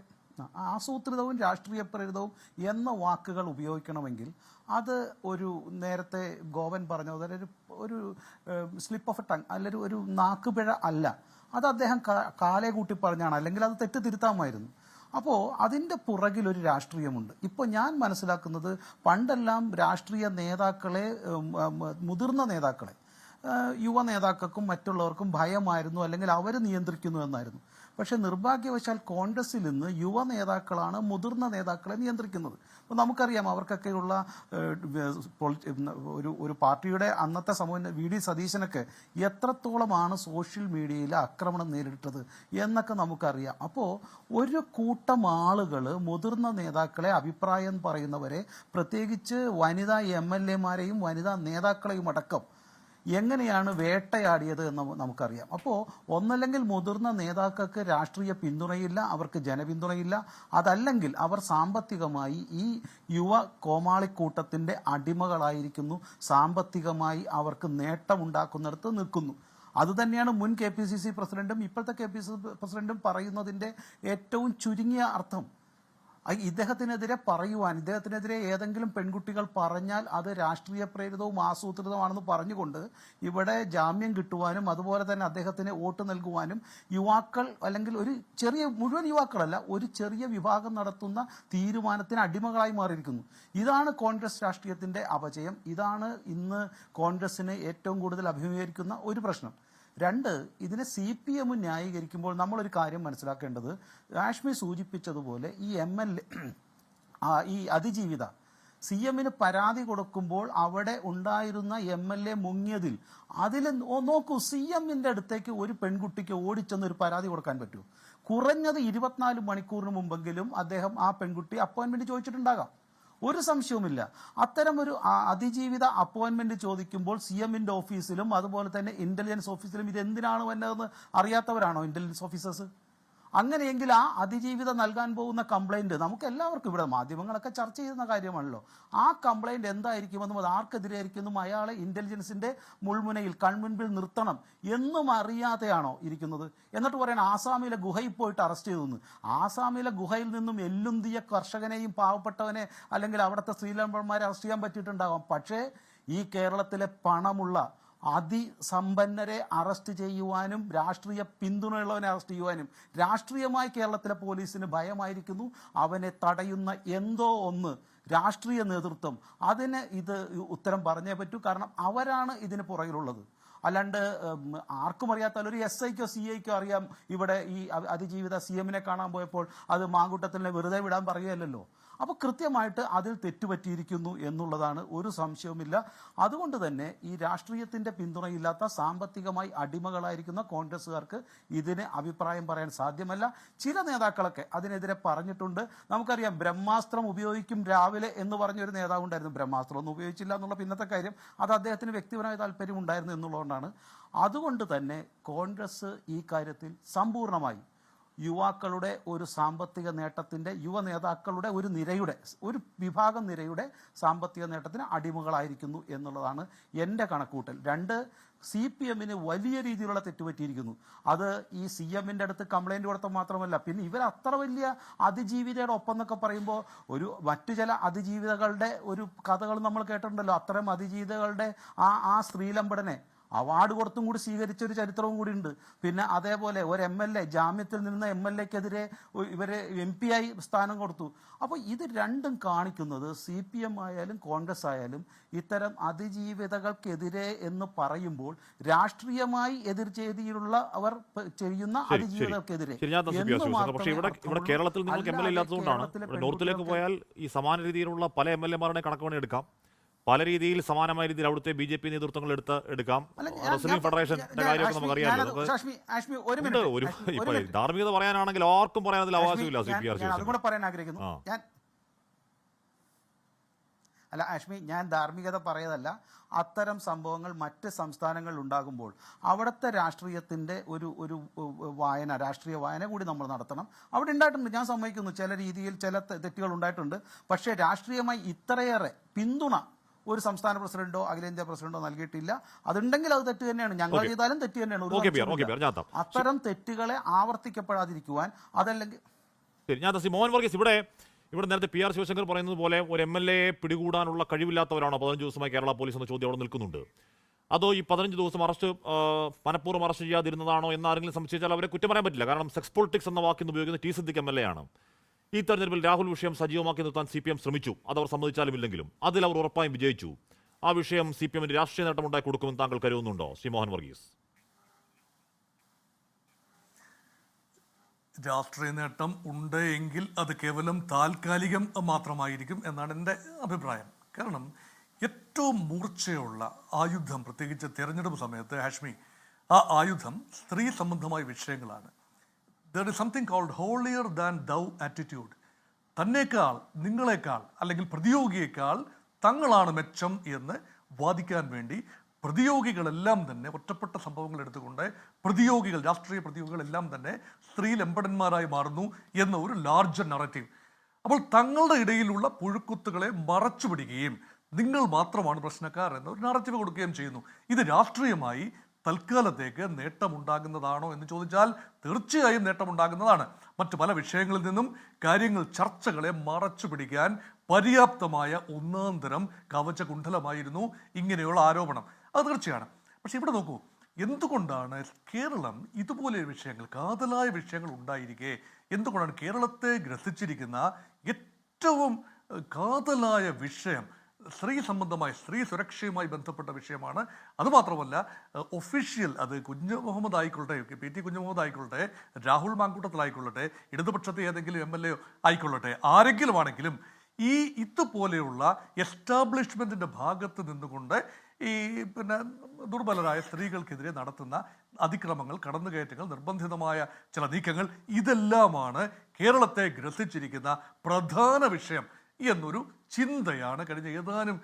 ആസൂത്രിതവും രാഷ്ട്രീയ പ്രേരിതവും എന്ന വാക്കുകൾ ഉപയോഗിക്കണമെങ്കിൽ അത് നേരത്തെ ഗോവൻ പറഞ്ഞ ഒരു സ്ലിപ്പ് ഓഫ് എ ടങ്, അല്ലെങ്കിൽ ഒരു നാക്കുപിഴ അല്ല. അത് അദ്ദേഹം കാലേ കൂട്ടി പറഞ്ഞാണ്, അല്ലെങ്കിൽ അത് തെറ്റ് തിരുത്താമായിരുന്നു. അപ്പോൾ അതിൻ്റെ പുറകിൽ ഒരു രാഷ്ട്രീയമുണ്ട്. ഇപ്പോൾ ഞാൻ മനസ്സിലാക്കുന്നത്, പണ്ടെല്ലാം രാഷ്ട്രീയ നേതാക്കളെ, മുതിർന്ന നേതാക്കളെ, യുവ നേതാക്കൾക്കും മറ്റുള്ളവർക്കും ഭയമായിരുന്നു, അല്ലെങ്കിൽ അവർ നിയന്ത്രിക്കുന്നു എന്നായിരുന്നു. പക്ഷെ നിർഭാഗ്യവശാൽ കോൺഗ്രസിൽ നിന്ന് യുവ നേതാക്കളാണ് മുതിർന്ന നേതാക്കളെ നിയന്ത്രിക്കുന്നത്. അപ്പോൾ നമുക്കറിയാം, അവർക്കൊക്കെയുള്ള ഒരു പാർട്ടിയുടെ അന്നത്തെ സമൂഹം VD സതീശനൊക്കെ എത്രത്തോളമാണ് സോഷ്യൽ മീഡിയയിൽ ആക്രമണം നേരിട്ടത് എന്നൊക്കെ നമുക്കറിയാം. അപ്പോൾ ഒരു കൂട്ടം ആളുകൾ മുതിർന്ന നേതാക്കളെ, അഭിപ്രായം പറയുന്നവരെ, പ്രത്യേകിച്ച് വനിതാ MLA-മാരെയും വനിതാ നേതാക്കളെയും അടക്കം എങ്ങനെയാണ് വേട്ടയാടിയത് എന്ന് നമുക്കറിയാം. അപ്പോൾ ഒന്നല്ലെങ്കിൽ മുതിർന്ന നേതാക്കൾക്ക് രാഷ്ട്രീയ പിന്തുണയില്ല, അവർക്ക് ജനപിന്തുണയില്ല, അതല്ലെങ്കിൽ അവർ സാമ്പത്തികമായി ഈ യുവ കോമാളിക്കൂട്ടത്തിൻ്റെ അടിമകളായിരിക്കുന്നു, സാമ്പത്തികമായി അവർക്ക് നേട്ടമുണ്ടാക്കുന്നിടത്ത് നിൽക്കുന്നു. അതുതന്നെയാണ് മുൻ KPCC പ്രസിഡന്റും ഇപ്പോഴത്തെ KPCC പ്രസിഡന്റും പറയുന്നതിൻ്റെ ഏറ്റവും ചുരുങ്ങിയ അർത്ഥം. ഇദ്ദേഹത്തിനെതിരെ ഇദ്ദേഹത്തിനെതിരെ ഏതെങ്കിലും പെൺകുട്ടികൾ പറഞ്ഞാൽ അത് രാഷ്ട്രീയ പ്രേരിതവും ആസൂത്രിതമാണെന്ന് പറഞ്ഞുകൊണ്ട് ഇവിടെ ജാമ്യം കിട്ടുവാനും, അതുപോലെ തന്നെ അദ്ദേഹത്തിന് വോട്ട് നൽകുവാനും യുവാക്കൾ, അല്ലെങ്കിൽ മുഴുവൻ യുവാക്കളല്ല, ഒരു ചെറിയ വിഭാഗം നടത്തുന്ന തീരുമാനത്തിന് അടിമകളായി മാറിയിരിക്കുന്നു. ഇതാണ് കോൺഗ്രസ് രാഷ്ട്രീയത്തിന്റെ അപജയം. ഇതാണ് ഇന്ന് കോൺഗ്രസിന് ഏറ്റവും കൂടുതൽ അഭിമുഖീകരിക്കുന്ന ഒരു പ്രശ്നം. 2, ഇതിനെ CPM ന്യായീകരിക്കുമ്പോൾ നമ്മളൊരു കാര്യം മനസ്സിലാക്കേണ്ടത്, ആഷ്മി സൂചിപ്പിച്ചതുപോലെ ഈ MLA, ഈ അതിജീവിത CM-ന് പരാതി കൊടുക്കുമ്പോൾ അവിടെ ഉണ്ടായിരുന്ന MLA മുങ്ങിയതിൽ നോക്കൂ, CM-ന്റെ അടുത്തേക്ക് ഒരു പെൺകുട്ടിക്ക് ഓടിച്ചെന്ന് ഒരു പരാതി കൊടുക്കാൻ പറ്റൂ? കുറഞ്ഞത് 24 മണിക്കൂറിന് മുമ്പെങ്കിലും ആ പെൺകുട്ടി അപ്പോയിന്റ്മെന്റ് ചോദിച്ചിട്ടുണ്ടാകാം. ഒരു സംശയവുമില്ല. അത്തരമൊരു അതിജീവിത അപ്പോയിന്റ്മെന്റ് ചോദിക്കുമ്പോൾ CM-ന്റെ ഓഫീസിലും അതുപോലെ തന്നെ ഇന്റലിജൻസ് ഓഫീസിലും ഇതെന്തിനാണ് വന്നതെന്ന് അറിയാത്തവരാണോ ഇന്റലിജൻസ് ഓഫീസേഴ്സ്? അങ്ങനെയെങ്കിൽ ആ അതിജീവിത നൽകാൻ പോകുന്ന കംപ്ലൈന്റ്, നമുക്ക് എല്ലാവർക്കും ഇവിടെ മാധ്യമങ്ങളൊക്കെ ചർച്ച ചെയ്യുന്ന കാര്യമാണല്ലോ, ആ കംപ്ലൈന്റ് എന്തായിരിക്കുമെന്നും അത് ആർക്കെതിരെയായിരിക്കും അയാളെ ഇന്റലിജൻസിന്റെ മുൾമുനയിൽ കൺമുൻപിൽ നിർത്തണം എന്നും അറിയാതെയാണോ ഇരിക്കുന്നത്? എന്നിട്ട് പറയണം ആസാമിലെ ഗുഹയിൽ പോയിട്ട് അറസ്റ്റ് ചെയ്തു. ആസാമിലെ ഗുഹയിൽ നിന്നും എല്ലുന്തിയ കർഷകനെയും പാവപ്പെട്ടവനെ, അല്ലെങ്കിൽ അവിടുത്തെ സ്ത്രീലമ്പന്മാരെ അറസ്റ്റ് ചെയ്യാൻ പറ്റിയിട്ടുണ്ടാകാം. പക്ഷേ ഈ കേരളത്തിലെ പണമുള്ള അതിസമ്പന്നരെ അറസ്റ്റ് ചെയ്യുവാനും രാഷ്ട്രീയ പിന്തുണയുള്ളവനെ അറസ്റ്റ് ചെയ്യുവാനും രാഷ്ട്രീയമായി കേരളത്തിലെ പോലീസിന് ഭയമായിരിക്കുന്നു. അവനെ തടയുന്ന എന്തോ ഒന്ന് രാഷ്ട്രീയ നേതൃത്വം അതിന് ഇത് ഉത്തരം പറഞ്ഞേ പറ്റൂ. കാരണം അവരാണ് ഇതിന് പുറകിലുള്ളത്. അല്ലാണ്ട് ആർക്കും അറിയാത്ത ഒരു SIക്കോ CIക്കോ അറിയാം ഇവിടെ ഈ അതിജീവിത CMനെ കാണാൻ പോയപ്പോൾ അത് മാങ്കൂട്ടത്തിനെ വെറുതെ വിടാൻ പറയുകയല്ലോ. അപ്പോൾ കൃത്യമായിട്ട് അതിൽ തെറ്റുപറ്റിയിരിക്കുന്നു എന്നുള്ളതാണ്, ഒരു സംശയവുമില്ല. അതുകൊണ്ട് തന്നെ ഈ രാഷ്ട്രീയത്തിൻ്റെ പിന്തുണയില്ലാത്ത സാമ്പത്തികമായി അടിമകളായിരിക്കുന്ന കോൺഗ്രസ്സുകാർക്ക് ഇതിന് അഭിപ്രായം പറയാൻ സാധ്യമല്ല. ചില നേതാക്കളൊക്കെ അതിനെതിരെ പറഞ്ഞിട്ടുണ്ട്. നമുക്കറിയാം ബ്രഹ്മാസ്ത്രം ഉപയോഗിക്കും രാവിലെ എന്ന് പറഞ്ഞൊരു നേതാവ് ഉണ്ടായിരുന്നു. ബ്രഹ്മാസ്ത്രം ഒന്നും ഉപയോഗിച്ചില്ല എന്നുള്ള പിന്നത്തെ കാര്യം അത് അദ്ദേഹത്തിന് വ്യക്തിപരമായ താല്പര്യം ഉണ്ടായിരുന്നു എന്നുള്ളതുകൊണ്ടാണ്. അതുകൊണ്ട് തന്നെ കോൺഗ്രസ് ഈ കാര്യത്തിൽ സമ്പൂർണ്ണമായി യുവാക്കളുടെ ഒരു സാമ്പത്തിക നേട്ടത്തിൻ്റെ യുവ നേതാക്കളുടെ ഒരു നിരയുടെ ഒരു വിഭാഗം നിരയുടെ സാമ്പത്തിക നേട്ടത്തിന് അടിമകളായിരിക്കുന്നു എന്നുള്ളതാണ് എൻ്റെ കണക്കൂട്ടൽ. 2, CPMന് വലിയ രീതിയിലുള്ള തെറ്റുപറ്റിയിരിക്കുന്നു. അത് ഈ CMൻ്റെ അടുത്ത് കംപ്ലൈൻറ്റ് കൊടുത്ത മാത്രമല്ല, പിന്നെ ഇവർ അത്ര വലിയ അതിജീവിതയുടെ ഒപ്പം എന്നൊക്കെ പറയുമ്പോൾ മറ്റു ചില അതിജീവിതകളുടെ ഒരു കഥകൾ നമ്മൾ കേട്ടിട്ടുണ്ടല്ലോ. അത്തരം അതിജീവിതകളുടെ ആ സ്ത്രീലമ്പടനെ അവാർഡ് കൊടുത്തും കൂടി സ്വീകരിച്ച ഒരു ചരിത്രവും കൂടി ഉണ്ട്. പിന്നെ അതേപോലെ ഒരു MLA ജാമ്യത്തിൽ നിന്ന് MLAക്കെതിരെ ഇവരെ MP ആയി സ്ഥാനം കൊടുത്തു. അപ്പോൾ ഇത് രണ്ടും കാണിക്കുന്നത് CPM ആയാലും കോൺഗ്രസ് ആയാലും ഇത്തരം അതിജീവിതകൾക്കെതിരെ എന്ന് പറയുമ്പോൾ രാഷ്ട്രീയമായി എതിർചേരിയിലുള്ള അവർ ചെയ്യുന്ന അതിജീവിതർക്കെതിരെ. പക്ഷേ ഇവിടെ കേരളത്തിൽ നിങ്ങൾക്ക് MLA ഇല്ലാത്തതുകൊണ്ടാണ്. നോർത്തിലേക്ക് പോയാൽ ഈ സമാന രീതിയിലുള്ള പല MLAമാരുടെ കണക്കുവേണ്ടി എടുക്കാം. പല രീതിയിൽ സമാനമായ രീതിയിൽ അവിടുത്തെ BJP നേതൃത്വങ്ങൾ എടുക്കാം. മുസ്ലിം ഫെഡറേഷന്റെ കാര്യമൊക്കെ നമുക്കറിയാമല്ലോ. ധാർമ്മികത പറയാനാണെങ്കിൽ ആർക്കും പറയാൻ അതിൽ അവകാശമില്ല. അതുകൂടെ പറയാൻ ആഗ്രഹിക്കുന്നു ആഷ്മി, ഞാൻ ധാർമ്മികത പറയതല്ല. അത്തരം സംഭവങ്ങൾ മറ്റ് സംസ്ഥാനങ്ങളിൽ ഉണ്ടാകുമ്പോൾ അവിടുത്തെ രാഷ്ട്രീയത്തിൻ്റെ ഒരു രാഷ്ട്രീയ വായന കൂടി നമ്മൾ നടത്തണം. അവിടെ ഉണ്ടായിട്ടുണ്ട്, ഞാൻ സമ്മതിക്കുന്നു, ചില രീതിയിൽ ചില തെറ്റുകൾ ഉണ്ടായിട്ടുണ്ട്. പക്ഷേ രാഷ്ട്രീയമായി ഇത്രയേറെ പിന്തുണ ഒരു സംസ്ഥാന പ്രസിഡന്റോ അഖിലേന്ത്യാ പ്രസിഡന്റോ നൽകിയിട്ടില്ല. അതുണ്ടെങ്കിൽ അത് തെറ്റ് തന്നെയാണ്. ഞങ്ങൾ ചെയ്താലും തെറ്റ് തന്നെയാണ്. അത്തരം തെറ്റുകളെ ആവർത്തിക്കപ്പെടാതിരിക്കുവാൻ അതല്ലെങ്കിൽ മോഹൻ വർഗീസ്, ഇവിടെ നേരത്തെ PR ശിവശങ്കർ പറയുന്നത് പോലെ ഒരു MLA പിടികൂടാനുള്ള കഴിവില്ലാത്തവരാണോ 15 ദിവസമായി കേരള പോലീസ് എന്ന ചോദ്യം അവിടെ നിൽക്കുന്നുണ്ട്. അതോ ഈ 15 ദിവസം മനഃപൂർവ്വം അറസ്റ്റ് ചെയ്യാതിരുന്നതാണോ എന്നാരെങ്കിലും സംശയിച്ചാൽ അവരെ കുറ്റം പറയാൻ പറ്റില്ല. കാരണം സെക്സ് പൊളിറ്റിക്സ് എന്ന വാക്കിന്ന് ഉപയോഗിക്കുന്ന T. സിദ്ദിഖ് MLA ആണ്. ഈ തെരഞ്ഞെടുപ്പിൽ രാഹുൽ വിഷയം സജീവമാക്കി നിർത്താൻ CPM ശ്രമിച്ചു. അതവർ സമ്മതിച്ചാലും ഇല്ലെങ്കിലും അതിൽ അവർ ഉറപ്പായും വിജയിച്ചു. ആ വിഷയം CPMന് രാഷ്ട്രീയ നേട്ടമുണ്ടായി കൊടുക്കുമെന്ന് താങ്കൾ കരുതുന്നുണ്ടോ ശ്രീ മോഹൻ വർഗീസ്? രാഷ്ട്രീയ നേട്ടം ഉണ്ട് എങ്കിൽ അത് കേവലം താൽക്കാലികം മാത്രമായിരിക്കും എന്നാണ് എൻ്റെ അഭിപ്രായം. കാരണം ഏറ്റവും മൂർച്ചയുള്ള ആയുധം, പ്രത്യേകിച്ച് തെരഞ്ഞെടുപ്പ് സമയത്ത് ഹാഷ്മി, ആ ആയുധം സ്ത്രീ സംബന്ധമായ വിഷയങ്ങളാണ്. There is something called holier than thou attitude. തന്നേക്കാൾ, നിങ്ങളെക്കാൾ അല്ലെങ്കിൽ പ്രതിയോഗിയേക്കാൾ തങ്ങളാണ് മെച്ചം എന്ന് വാദിക്കാൻ വേണ്ടി പ്രതിയോഗികളെല്ലാം തന്നെ ഒറ്റപ്പെട്ട സംഭവങ്ങൾ എടുത്തുകൊണ്ട് രാഷ്ട്രീയ പ്രതിയോഗികളെല്ലാം തന്നെ സ്ത്രീലെമ്പടന്മാരായി മാറുന്നു എന്ന ഒരു ലാർജർ നറേറ്റീവ്. അപ്പോൾ തങ്ങളുടെ ഇടയിലുള്ള പുഴുക്കുത്തുകളെ മറച്ചു പിടിക്കുകയും നിങ്ങൾ മാത്രമാണ് പ്രശ്നക്കാർ എന്ന ഒരു നറേറ്റീവ് കൊടുക്കുകയും ചെയ്യുന്നു. ഇത് രാഷ്ട്രീയമായി തൽക്കാലത്തേക്ക് നേട്ടമുണ്ടാകുന്നതാണോ എന്ന് ചോദിച്ചാൽ തീർച്ചയായും നേട്ടമുണ്ടാകുന്നതാണ്. മറ്റു പല വിഷയങ്ങളിൽ നിന്നും ചർച്ചകളെ മറച്ചു പിടിക്കാൻ പര്യാപ്തമായ ഒന്നാന്തരം കവചകുണ്ഡലമായിരുന്നു ഇങ്ങനെയുള്ള ആരോപണം. അത് തീർച്ചയാണ്. പക്ഷെ ഇവിടെ നോക്കൂ, എന്തുകൊണ്ടാണ് കേരളം ഇതുപോലെ വിഷയങ്ങൾ, കാതലായ വിഷയങ്ങൾ ഉണ്ടായിരിക്കെ എന്തുകൊണ്ടാണ് കേരളത്തെ ഗ്രസിച്ചിരിക്കുന്ന ഏറ്റവും കാതലായ വിഷയം സ്ത്രീ സംബന്ധമായ സ്ത്രീ സുരക്ഷയുമായി ബന്ധപ്പെട്ട വിഷയമാണ്. അതുമാത്രമല്ല ഒഫീഷ്യൽ, അത് കുഞ്ഞു മുഹമ്മദ് ആയിക്കൊള്ളട്ടെ, PT കുഞ്ഞുമുഹമ്മദ് ആയിക്കൊള്ളട്ടെ, രാഹുൽ മാങ്കൂട്ടത്തിലായിക്കൊള്ളട്ടെ, ഇടതുപക്ഷത്തെ ഏതെങ്കിലും MLA ആയിക്കൊള്ളട്ടെ, ആരെങ്കിലും ആണെങ്കിലും ഈ ഇതുപോലെയുള്ള എസ്റ്റാബ്ലിഷ്മെൻറ്റിൻ്റെ ഭാഗത്ത് നിന്നുകൊണ്ട് ഈ ദുർബലരായ സ്ത്രീകൾക്കെതിരെ നടത്തുന്ന അതിക്രമങ്ങൾ, കടന്നുകയറ്റങ്ങൾ, നിർബന്ധിതമായ ചില നീക്കങ്ങൾ, ഇതെല്ലാമാണ് കേരളത്തെ ഗ്രസിച്ചിരിക്കുന്ന പ്രധാന വിഷയം എന്നൊരു ചിന്തയാണ് കഴിഞ്ഞ ഏതാനും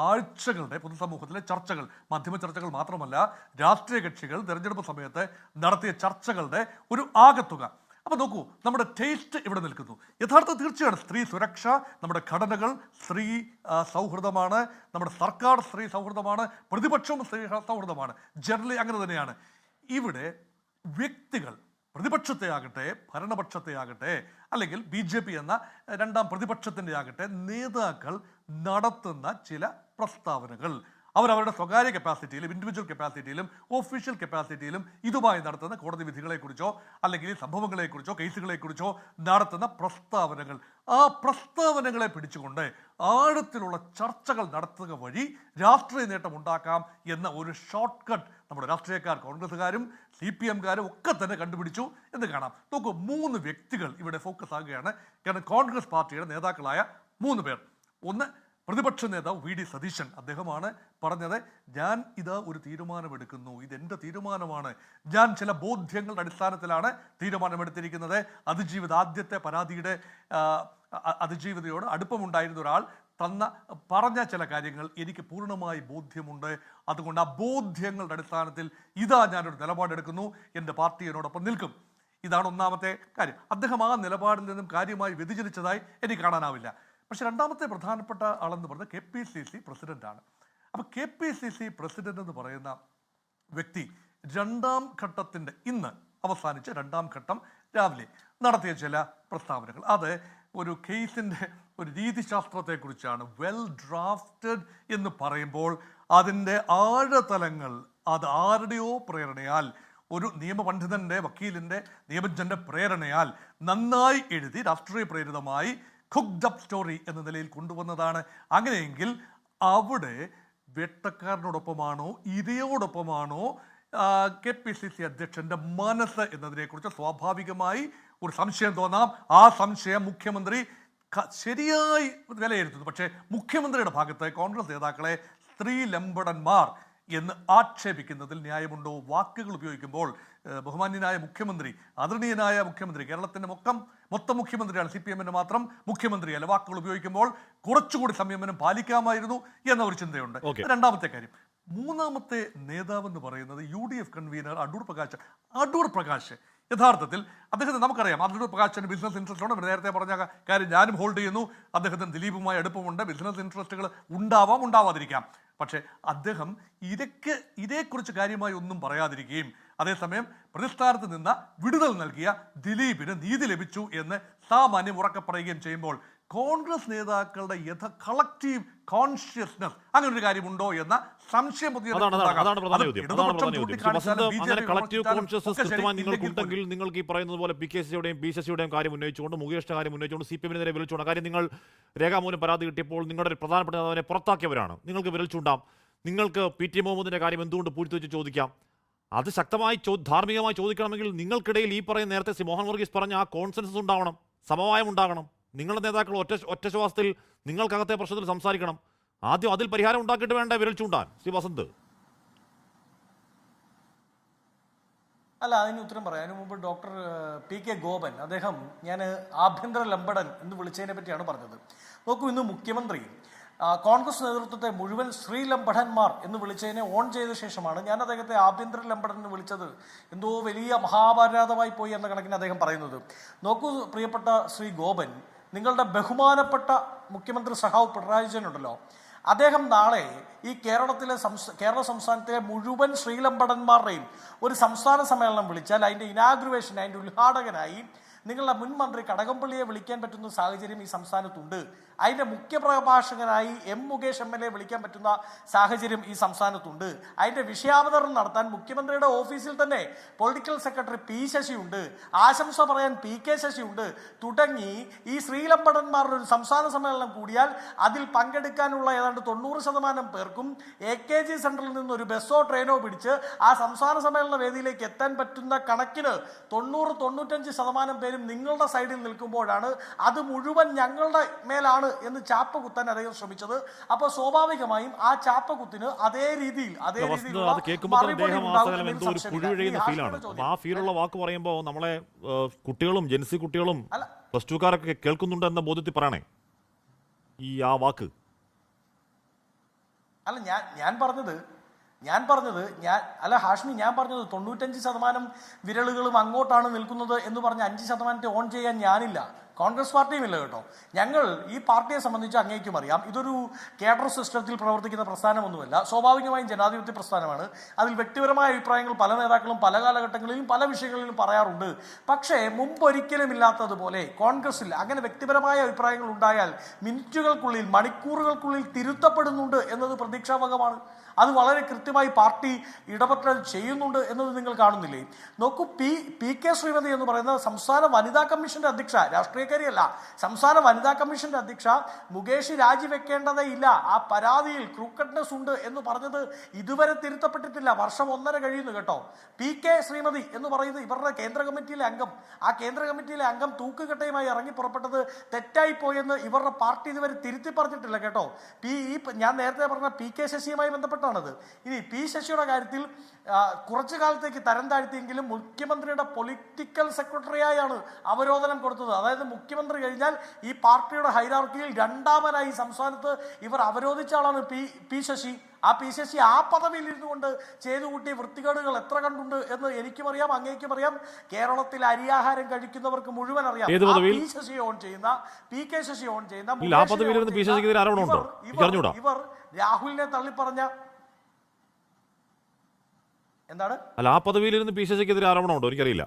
ആഴ്ചകളുടെ പൊതുസമൂഹത്തിലെ ചർച്ചകൾ, മാധ്യമ ചർച്ചകൾ മാത്രമല്ല രാഷ്ട്രീയ കക്ഷികൾ തെരഞ്ഞെടുപ്പ് സമയത്ത് നടത്തിയ ചർച്ചകളുടെ ഒരു ആകത്തുക. അപ്പോൾ നോക്കൂ, നമ്മുടെ ടേസ്റ്റ് ഇവിടെ നിൽക്കുന്നു. യഥാർത്ഥ തീർച്ചയാണ് സ്ത്രീ സുരക്ഷ, നമ്മുടെ ഘടനകൾ സ്ത്രീ സൗഹൃദമാണ്, നമ്മുടെ സർക്കാർ സ്ത്രീ സൗഹൃദമാണ്, പ്രതിപക്ഷവും സ്ത്രീ സൗഹൃദമാണ്, ജനറലി അങ്ങനെ തന്നെയാണ്. ഇവിടെ വ്യക്തികൾ, പ്രതിപക്ഷത്തെ ആകട്ടെ ഭരണപക്ഷത്തെ ആകട്ടെ അല്ലെങ്കിൽ BJP എന്ന രണ്ടാം പ്രതിപക്ഷത്തിൻ്റെ ആകട്ടെ നേതാക്കൾ നടത്തുന്ന ചില പ്രസ്താവനകൾ, അവരവരുടെ സ്വകാര്യ കപ്പാസിറ്റിയിലും ഇൻഡിവിജ്വൽ കപ്പാസിറ്റിയിലും ഒഫീഷ്യൽ കപ്പാസിറ്റിയിലും ഇതുമായി നടത്തുന്ന കോടതി വിധികളെക്കുറിച്ചോ അല്ലെങ്കിൽ സംഭവങ്ങളെക്കുറിച്ചോ കേസുകളെക്കുറിച്ചോ നടത്തുന്ന പ്രസ്താവനകൾ, ആ പ്രസ്താവനകളെ പിടിച്ചുകൊണ്ട് ആഴത്തിലുള്ള ചർച്ചകൾ നടത്തുക വഴി രാഷ്ട്രീയ നേട്ടം ഉണ്ടാക്കാം എന്ന ഒരു ഷോർട്ട് കട്ട് നമ്മുടെ രാഷ്ട്രീയക്കാർ, കോൺഗ്രസ്സുകാരും CPM-കാരും ഒക്കെ തന്നെ കണ്ടുപിടിച്ചു എന്ന് കാണാം. നോക്കൂ, 3 വ്യക്തികൾ ഇവിടെ ഫോക്കസ് ആകുകയാണ്. കാരണം കോൺഗ്രസ് പാർട്ടിയുടെ നേതാക്കളായ 3 പേർ. ഒന്ന്, പ്രതിപക്ഷ നേതാവ് VD സതീശൻ. അദ്ദേഹമാണ് പറഞ്ഞത്, ഞാൻ ഇതാ ഒരു തീരുമാനമെടുക്കുന്നു, ഇതെൻ്റെ തീരുമാനമാണ്, ഞാൻ ചില ബോധ്യങ്ങളുടെ അടിസ്ഥാനത്തിലാണ് തീരുമാനമെടുത്തിരിക്കുന്നത്. ആദ്യത്തെ പരാതിയുടെ അതിജീവിതയോട് അടുപ്പമുണ്ടായിരുന്ന ഒരാൾ പറഞ്ഞ ചില കാര്യങ്ങൾ എനിക്ക് പൂർണ്ണമായി ബോധ്യമുണ്ട്. അതുകൊണ്ട് ആ ബോധ്യങ്ങളുടെ അടിസ്ഥാനത്തിൽ ഇതാ ഞാനൊരു നിലപാടെടുക്കുന്നു, എൻ്റെ പാർട്ടി എന്നോടൊപ്പം നിൽക്കും. ഇതാണ് ഒന്നാമത്തെ കാര്യം. അദ്ദേഹം ആ നിലപാടിൽ നിന്നും കാര്യമായി വ്യതിചലിച്ചതായി എനിക്ക് കാണാനാവില്ല. പക്ഷെ രണ്ടാമത്തെ പ്രധാനപ്പെട്ട ആളെന്ന് പറഞ്ഞാൽ KPCC പ്രസിഡന്റാണ്. അപ്പോൾ KPCC പ്രസിഡന്റ് എന്ന് പറയുന്ന വ്യക്തി രണ്ടാം ഘട്ടത്തിൻ്റെ ഇന്ന് അവസാനിച്ച് രണ്ടാം ഘട്ടം രാവിലെ നടത്തിയ ചില പ്രസ്താവനകൾ, അത് ഒരു കേസിൻ്റെ ഒരു രീതിശാസ്ത്രത്തെക്കുറിച്ചാണ്. വെൽ ഡ്രാഫ്റ്റഡ് എന്ന് പറയുമ്പോൾ അതിൻ്റെ ആഴതലങ്ങൾ അത് ആരുടെയോ പ്രേരണയാൽ, ഒരു നിയമപണ്ഡിതൻ്റെ, വക്കീലിൻ്റെ, നിയമജ്ഞൻ്റെ പ്രേരണയാൽ നന്നായി എഴുതി രാഷ്ട്രീയ പ്രേരിതമായി കുക്ക്ഡ് അപ്പ് സ്റ്റോറി എന്ന നിലയിൽ കൊണ്ടുവന്നതാണ്. അങ്ങനെയെങ്കിൽ അവിടെ വേട്ടക്കാരനോടൊപ്പമാണോ ഇരയോടൊപ്പമാണോ KPCC അധ്യക്ഷന്റെ മനസ്സ് എന്നതിനെക്കുറിച്ച് സ്വാഭാവികമായി ഒരു സംശയം തോന്നാം. ആ സംശയം മുഖ്യമന്ത്രി ശരിയായി വിലയിരുത്തുന്നു. പക്ഷേ മുഖ്യമന്ത്രിയുടെ ഭാഗത്ത് കോൺഗ്രസ് നേതാക്കളെ സ്ത്രീലമ്പടന്മാർ എന്ന് ആക്ഷേപിക്കുന്നതിൽ ന്യായമുണ്ടോ? വാക്കുകൾ ഉപയോഗിക്കുമ്പോൾ ബഹുമാന്യനായ മുഖ്യമന്ത്രി, ആദരണീയനായ മുഖ്യമന്ത്രി, കേരളത്തിൻ്റെ മൊത്തം മുഖ്യമന്ത്രിയാണ്, CPM-ന്റെ മാത്രം മുഖ്യമന്ത്രിയല്ല. വാക്കുകൾ ഉപയോഗിക്കുമ്പോൾ കുറച്ചുകൂടി സംയമനം പാലിക്കാമായിരുന്നു എന്ന ഒരു ചിന്തയുണ്ട്. രണ്ടാമത്തെ കാര്യം. മൂന്നാമത്തെ നേതാവെന്ന് പറയുന്നത് UDF കൺവീനർ അടൂർ പ്രകാശ്. യഥാർത്ഥത്തിൽ അദ്ദേഹത്തിന് നമുക്കറിയാം, അടൂർ പ്രകാശിന് ബിസിനസ് ഇൻട്രസ്റ്റ് ഉണ്ട്. നേരത്തെ പറഞ്ഞ കാര്യം ഞാനും ഹോൾഡ് ചെയ്യുന്നു. അദ്ദേഹത്തിന് ദിലീപുമായി അടുപ്പമുണ്ട്. ബിസിനസ് ഇൻട്രസ്റ്റുകൾ ഉണ്ടാവാം, ഉണ്ടാവാതിരിക്കാം. പക്ഷേ അദ്ദേഹം ഇതേക്കുറിച്ച് കാര്യമായി ഒന്നും പറയാതിരിക്കുകയും അതേസമയം പ്രതിസ്ഥാനത്ത് നിന്ന് വിടുതൽ നൽകിയ ദിലീപിന് നീതി ലഭിച്ചു എന്ന് സാമാന്യം ഉറക്കെ പറയുകയും ചെയ്യുമ്പോൾ കോൺഗ്രസ് നേതാക്കളുടെ കളക്റ്റീവ് കോൺഷ്യസ്നസ് അങ്ങനെ ഒരു കാര്യമുണ്ടോ എന്ന സംശയം നിങ്ങൾക്കുണ്ടെങ്കിൽ നിങ്ങൾക്ക് ഈ പറയുന്നത് പോലെ PKCയുടെയും BCCയുടെയും കാര്യം ഉന്നയിച്ചുകൊണ്ട്, മുകേഷിന്റെ കാര്യം ഉന്നയിച്ചുകൊണ്ട്, CPM-നെതിരെ വിരൽ ചൂണ്ടാം. കാര്യം നിങ്ങൾ രേഖാമൂലം പരാതി കിട്ടിയപ്പോൾ നിങ്ങളുടെ ഒരു പ്രധാനപ്പെട്ട നേതാവിനെ പുറത്താക്കിയവരാണ്. നിങ്ങൾക്ക് വിരൽ ചൂണ്ടാം. നിങ്ങൾക്ക് PT മുഹമ്മദിന്റെ കാര്യം എന്തുകൊണ്ട് പൂഴ്ത്തിവെച്ച് ചോദിക്കാം. അത് ശക്തമായി ധാർമ്മികമായി ചോദിക്കണമെങ്കിൽ നിങ്ങൾക്കിടയിൽ ഈ പറയുന്ന നേരത്തെ മോഹൻ വർഗീസ് പറഞ്ഞ ആ കോൺസെൻസസ് ഉണ്ടാവണം, സമവായം ഉണ്ടാകണം. നിങ്ങളുടെ നേതാക്കൾ ഒറ്റ ശ്വാസത്തിൽ നിങ്ങൾക്കകത്തെ പ്രശ്നത്തിൽ സംസാരിക്കണം. ആദ്യം അതിൽ പരിഹാരം ഉണ്ടാക്കിയിട്ട് വേണ്ട വിരൽ ചൂണ്ടാൻ. ശ്രീ വസന്ത്. അല്ല, അതിന് ഉത്തരം പറയാം. അതിനു മുമ്പ് ഡോക്ടർ PK ഗോപൻ, അദ്ദേഹം ഞാൻ ആഭ്യന്തര ലംബടൻ എന്ന് വിളിച്ചതിനെ പറ്റിയാണ് പറഞ്ഞത്. നോക്കൂ, ഇന്ന് മുഖ്യമന്ത്രി കോൺഗ്രസ് നേതൃത്വത്തെ മുഴുവൻ ശ്രീലംബടന്മാർ എന്ന് വിളിച്ചതിനെ ഓൺ ചെയ്ത ശേഷമാണ് ഞാൻ അദ്ദേഹത്തെ ആഭ്യന്തര ലംബടൻ എന്ന് വിളിച്ചത്. എന്തോ വലിയ മഹാപരാധമായി പോയി എന്ന കണക്കിന് അദ്ദേഹം പറയുന്നത്. നോക്കൂ പ്രിയപ്പെട്ട ശ്രീ ഗോപൻ, നിങ്ങളുടെ ബഹുമാനപ്പെട്ട മുഖ്യമന്ത്രി സഖാവ് പിണറായി വിജയൻ ഉണ്ടല്ലോ, അദ്ദേഹം നാളെ ഈ കേരള സംസ്ഥാനത്തിലെ മുഴുവൻ ശ്രീലംബടന്മാരുടെയും ഒരു സംസ്ഥാന സമ്മേളനം വിളിച്ചാൽ അതിൻ്റെ ഇനാഗുറേഷൻ, അതിൻ്റെ ഉദ്ഘാടകനായി നിങ്ങളുടെ മുൻ മന്ത്രി കടകംപള്ളിയെ വിളിക്കാൻ പറ്റുന്ന സാഹചര്യം ഈ സംസ്ഥാനത്തുണ്ട്. അതിൻ്റെ മുഖ്യപ്രഭാഷകനായി മുകേഷ് MLA വിളിക്കാൻ പറ്റുന്ന സാഹചര്യം ഈ സംസ്ഥാനത്തുണ്ട്. അതിൻ്റെ വിഷയാവതരണം നടത്താൻ മുഖ്യമന്ത്രിയുടെ ഓഫീസിൽ തന്നെ പൊളിറ്റിക്കൽ സെക്രട്ടറി P ശശിയുണ്ട്, ആശംസ പറയാൻ PK ശശിയുണ്ട്. തുടങ്ങി ഈ ശ്രീലംബടന്മാരുടെ ഒരു സംസ്ഥാന സമ്മേളനം കൂടിയാൽ അതിൽ പങ്കെടുക്കാനുള്ള ഏതാണ്ട് 90% പേർക്കും AKG സെന്ററിൽ നിന്ന് ഒരു ബസ്സോ ട്രെയിനോ പിടിച്ച് ആ സംസ്ഥാന സമ്മേളന വേദിയിലേക്ക് എത്താൻ പറ്റുന്ന കണക്കിന് 90-95% പേരും നിങ്ങളുടെ സൈഡിൽ നിൽക്കുമ്പോഴാണ് അത് മുഴുവൻ ഞങ്ങളുടെ മേലാണ് എന്ന് ചാപ്പ കുത്താൻ അദ്ദേഹം ശ്രമിച്ചത്. അപ്പൊ സ്വാഭാവികമായും ആ ചാപ്പ കുത്തിന് അതേ രീതിയിൽ ആ ഫീലുള്ള വാക്ക് പറയുമ്പോൾ നമ്മളെ കുട്ടികളും ജെൻസി കുട്ടികളും പ്ലസ് ടുക്കാരൊക്കെ കേൾക്കുന്നുണ്ട് എന്ന ബോധ്യത്തിൽ പറയണേ ആ വാക്ക്. അല്ല, ഞാൻ പറഞ്ഞത് ഹാഷ്മി, ഞാൻ പറഞ്ഞത് 95% വിരലുകളും അങ്ങോട്ടാണ് നിൽക്കുന്നത് എന്ന് പറഞ്ഞ് 5% ഓൺ ചെയ്യാൻ ഞാനില്ല. കോൺഗ്രസ് പാർട്ടിയും ഇല്ല കേട്ടോ. ഞങ്ങൾ ഈ പാർട്ടിയെ സംബന്ധിച്ച് അങ്ങേക്കും അറിയാം, ഇതൊരു കേഡർ സിസ്റ്റത്തിൽ പ്രവർത്തിക്കുന്ന പ്രസ്ഥാനമൊന്നുമല്ല. സ്വാഭാവികമായും ജനാധിപത്യ പ്രസ്ഥാനമാണ്. അതിൽ വ്യക്തിപരമായ അഭിപ്രായങ്ങൾ പല നേതാക്കളും പല കാലഘട്ടങ്ങളിലും പല വിഷയങ്ങളിലും പറയാറുണ്ട്. പക്ഷേ മുമ്പൊരിക്കലും ഇല്ലാത്തതുപോലെ കോൺഗ്രസിൽ അങ്ങനെ വ്യക്തിപരമായ അഭിപ്രായങ്ങൾ ഉണ്ടായാൽ മിനിറ്റുകൾക്കുള്ളിൽ മണിക്കൂറുകൾക്കുള്ളിൽ തിരുത്തപ്പെടുന്നുണ്ട് എന്നത് പ്രതീക്ഷാവകമാണ്. അത് വളരെ കൃത്യമായി പാർട്ടി ഇടപെടൽ ചെയ്യുന്നുണ്ട് എന്നത് നിങ്ങൾ കാണുന്നില്ലേ? നോക്കൂ, പി കെ ശ്രീമതി എന്ന് പറയുന്ന സംസ്ഥാന വനിതാ കമ്മീഷന്റെ അധ്യക്ഷ, രാഷ്ട്രീയക്കാരിയല്ല, സംസ്ഥാന വനിതാ കമ്മീഷന്റെ അധ്യക്ഷ മുകേഷ് രാജിവെക്കേണ്ടതേ ഇല്ല, ആ പരാതിയിൽ ക്രൂക്കഡ്നെസ് ഉണ്ട് എന്ന് പറഞ്ഞത് ഇതുവരെ തിരുത്തപ്പെട്ടിട്ടില്ല. വർഷം 1.5 കഴിയുന്നു കേട്ടോ. പി കെ ശ്രീമതി എന്ന് പറയുന്നത് ഇവരുടെ കേന്ദ്ര കമ്മിറ്റിയിലെ അംഗം, ആ കേന്ദ്ര കമ്മിറ്റിയിലെ അംഗം തൂക്കുകെട്ടയുമായി ഇറങ്ങി പുറപ്പെട്ടത് തെറ്റായിപ്പോയെന്ന് ഇവരുടെ പാർട്ടി ഇതുവരെ തിരുത്തി പറഞ്ഞിട്ടില്ല കേട്ടോ. ഞാൻ നേരത്തെ പറഞ്ഞ പി കെ ശശിയുമായി ബന്ധപ്പെട്ടാണത്. ഇനി പി ശശിയുടെ കാര്യത്തിൽ കുറച്ചു കാലത്തേക്ക് തരം താഴ്ത്തിയെങ്കിലും മുഖ്യമന്ത്രിയുടെ പൊളിറ്റിക്കൽ സെക്രട്ടറിയായാണ് അവരോധനം കൊടുത്തത്. അതായത് മുഖ്യമന്ത്രി കഴിഞ്ഞാൽ ഈ പാർട്ടിയുടെ ഹൈറാർക്കിയിൽ രണ്ടാമനായി സംസ്ഥാനത്ത് ഇവർ അവരോധിച്ച ആളാണ് പി ശശി. ആ പി ശശി ആ പദവിയിൽ ഇരുന്നു കൊണ്ട് ചെയ്തു കൂട്ടിയ വൃത്തികേടുകൾ എത്ര കണ്ടുണ്ട് എന്ന് എനിക്കും അറിയാം, അങ്ങേക്കും അറിയാം, കേരളത്തിൽ അരിയാഹാരം കഴിക്കുന്നവർക്ക് മുഴുവൻ അറിയാം. പി ശശി ഓൺ ചെയ്യുന്ന, പി കെ ശശി ഓൺ ചെയ്യുന്ന ഇവർ രാഹുലിനെ തള്ളിപ്പറഞ്ഞ എന്താണ് അല്ല, ആ പദവിയിലിരുന്ന് പി ശശിക്കെതിരെ ആരോപണമുണ്ടോ? എനിക്കറിയില്ല.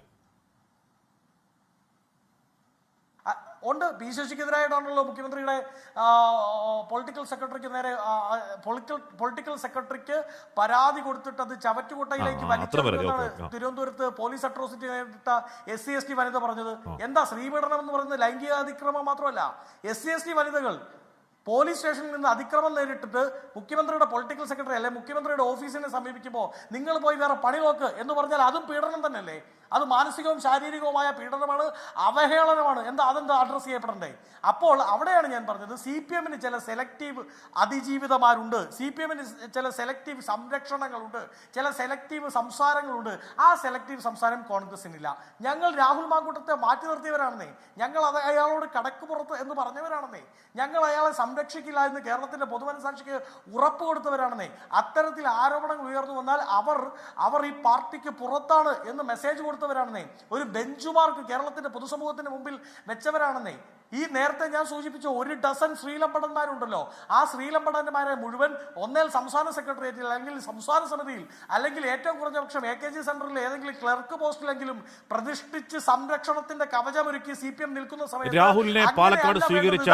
ഉണ്ട്. പി ശശിക്കെതിരായിട്ടാണല്ലോ മുഖ്യമന്ത്രിയുടെ പൊളിറ്റിക്കൽ സെക്രട്ടറിക്ക് നേരെ പൊളിറ്റിക്കൽ സെക്രട്ടറിക്ക് പരാതി കൊടുത്തിട്ട് അത് ചവറ്റുകുട്ടയിലേക്ക് വലിച്ചെടുക്കുന്നതാണ് തിരുവനന്തപുരത്ത് പോലീസ് അട്രോസിറ്റി നേരിട്ട SC/ST വനിത പറഞ്ഞത്. എന്താ ശ്രീപീഡനം എന്ന് പറയുന്നത്? ലൈംഗിക അതിക്രമം മാത്രമല്ല, SC/ST വനിതകൾ പോലീസ് സ്റ്റേഷനിൽ നിന്ന് അതിക്രമം നേരിട്ടിട്ട് മുഖ്യമന്ത്രിയുടെ പൊളിറ്റിക്കൽ സെക്രട്ടറി അല്ലെ മുഖ്യമന്ത്രിയുടെ ഓഫീസിനെ സമീപിക്കുമ്പോൾ നിങ്ങൾ പോയി വേറെ പണി നോക്ക് എന്ന് പറഞ്ഞാൽ അതും പീഡനം തന്നെയല്ലേ? അത് മാനസികവും ശാരീരികവുമായ പീഡനമാണ്, അവഹേളനമാണ്. അതെന്താ അഡ്രസ് ചെയ്യപ്പെടണ്ടേ? അപ്പോൾ അവിടെയാണ് ഞാൻ പറഞ്ഞത്, CPM ചില സെലക്റ്റീവ് അതിജീവിതമാരുണ്ട്, CPM ചില സെലക്റ്റീവ് സംരക്ഷണങ്ങളുണ്ട്, ചില സെലക്റ്റീവ് സംസാരങ്ങളുണ്ട്. ആ സെലക്റ്റീവ് സംസാരം കോൺഗ്രസിനില്ല. ഞങ്ങൾ രാഹുൽ മാങ്കൂട്ടത്തെ മാറ്റി നിർത്തിയവരാണെന്നേ, ഞങ്ങൾ അയാളോട് കടക്കുപുറത്ത് എന്ന് പറഞ്ഞവരാണെന്നേ, ഞങ്ങൾ അയാളെ സംരക്ഷിക്കില്ല എന്ന് കേരളത്തിന്റെ പൊതുമനസാക്ഷിക്ക് ഉറപ്പ് കൊടുത്തവരാണെന്നേ. അത്തരത്തിൽ ആരോപണങ്ങൾ ഉയർന്നു വന്നാൽ അവർ ഈ പാർട്ടിക്ക് പുറത്താണ് എന്ന് മെസ്സേജ് കൊടുത്തവരാണെന്നേ. ഒരു ബെഞ്ച് മാർക്ക് കേരളത്തിന്റെ പൊതുസമൂഹത്തിന് മുമ്പിൽ വെച്ചവരാണെന്നേ. ഈ നേരത്തെ ഞാൻ സൂചിപ്പിച്ച 1 ഡസൻ ശ്രീലമ്പടന്മാരുണ്ടല്ലോ, ആ ശ്രീലമ്പടന്മാരെ മുഴുവൻ ഒന്നേൽ സംസ്ഥാന സെക്രട്ടേറിയറ്റിൽ അല്ലെങ്കിൽ സംസ്ഥാന സമിതിയിൽ അല്ലെങ്കിൽ ഏറ്റവും കുറഞ്ഞ പക്ഷം AKG സെന്ററിൽ ഏതെങ്കിലും ക്ലർക്ക് പോസ്റ്റിലെങ്കിലും പ്രതിഷ്ഠിച്ച് സംരക്ഷണത്തിന്റെ കവചമൊരുക്കി CPM നിൽക്കുന്ന സമയത്ത് രാഹുലിനെ പാലക്കാട് സ്വീകരിച്ച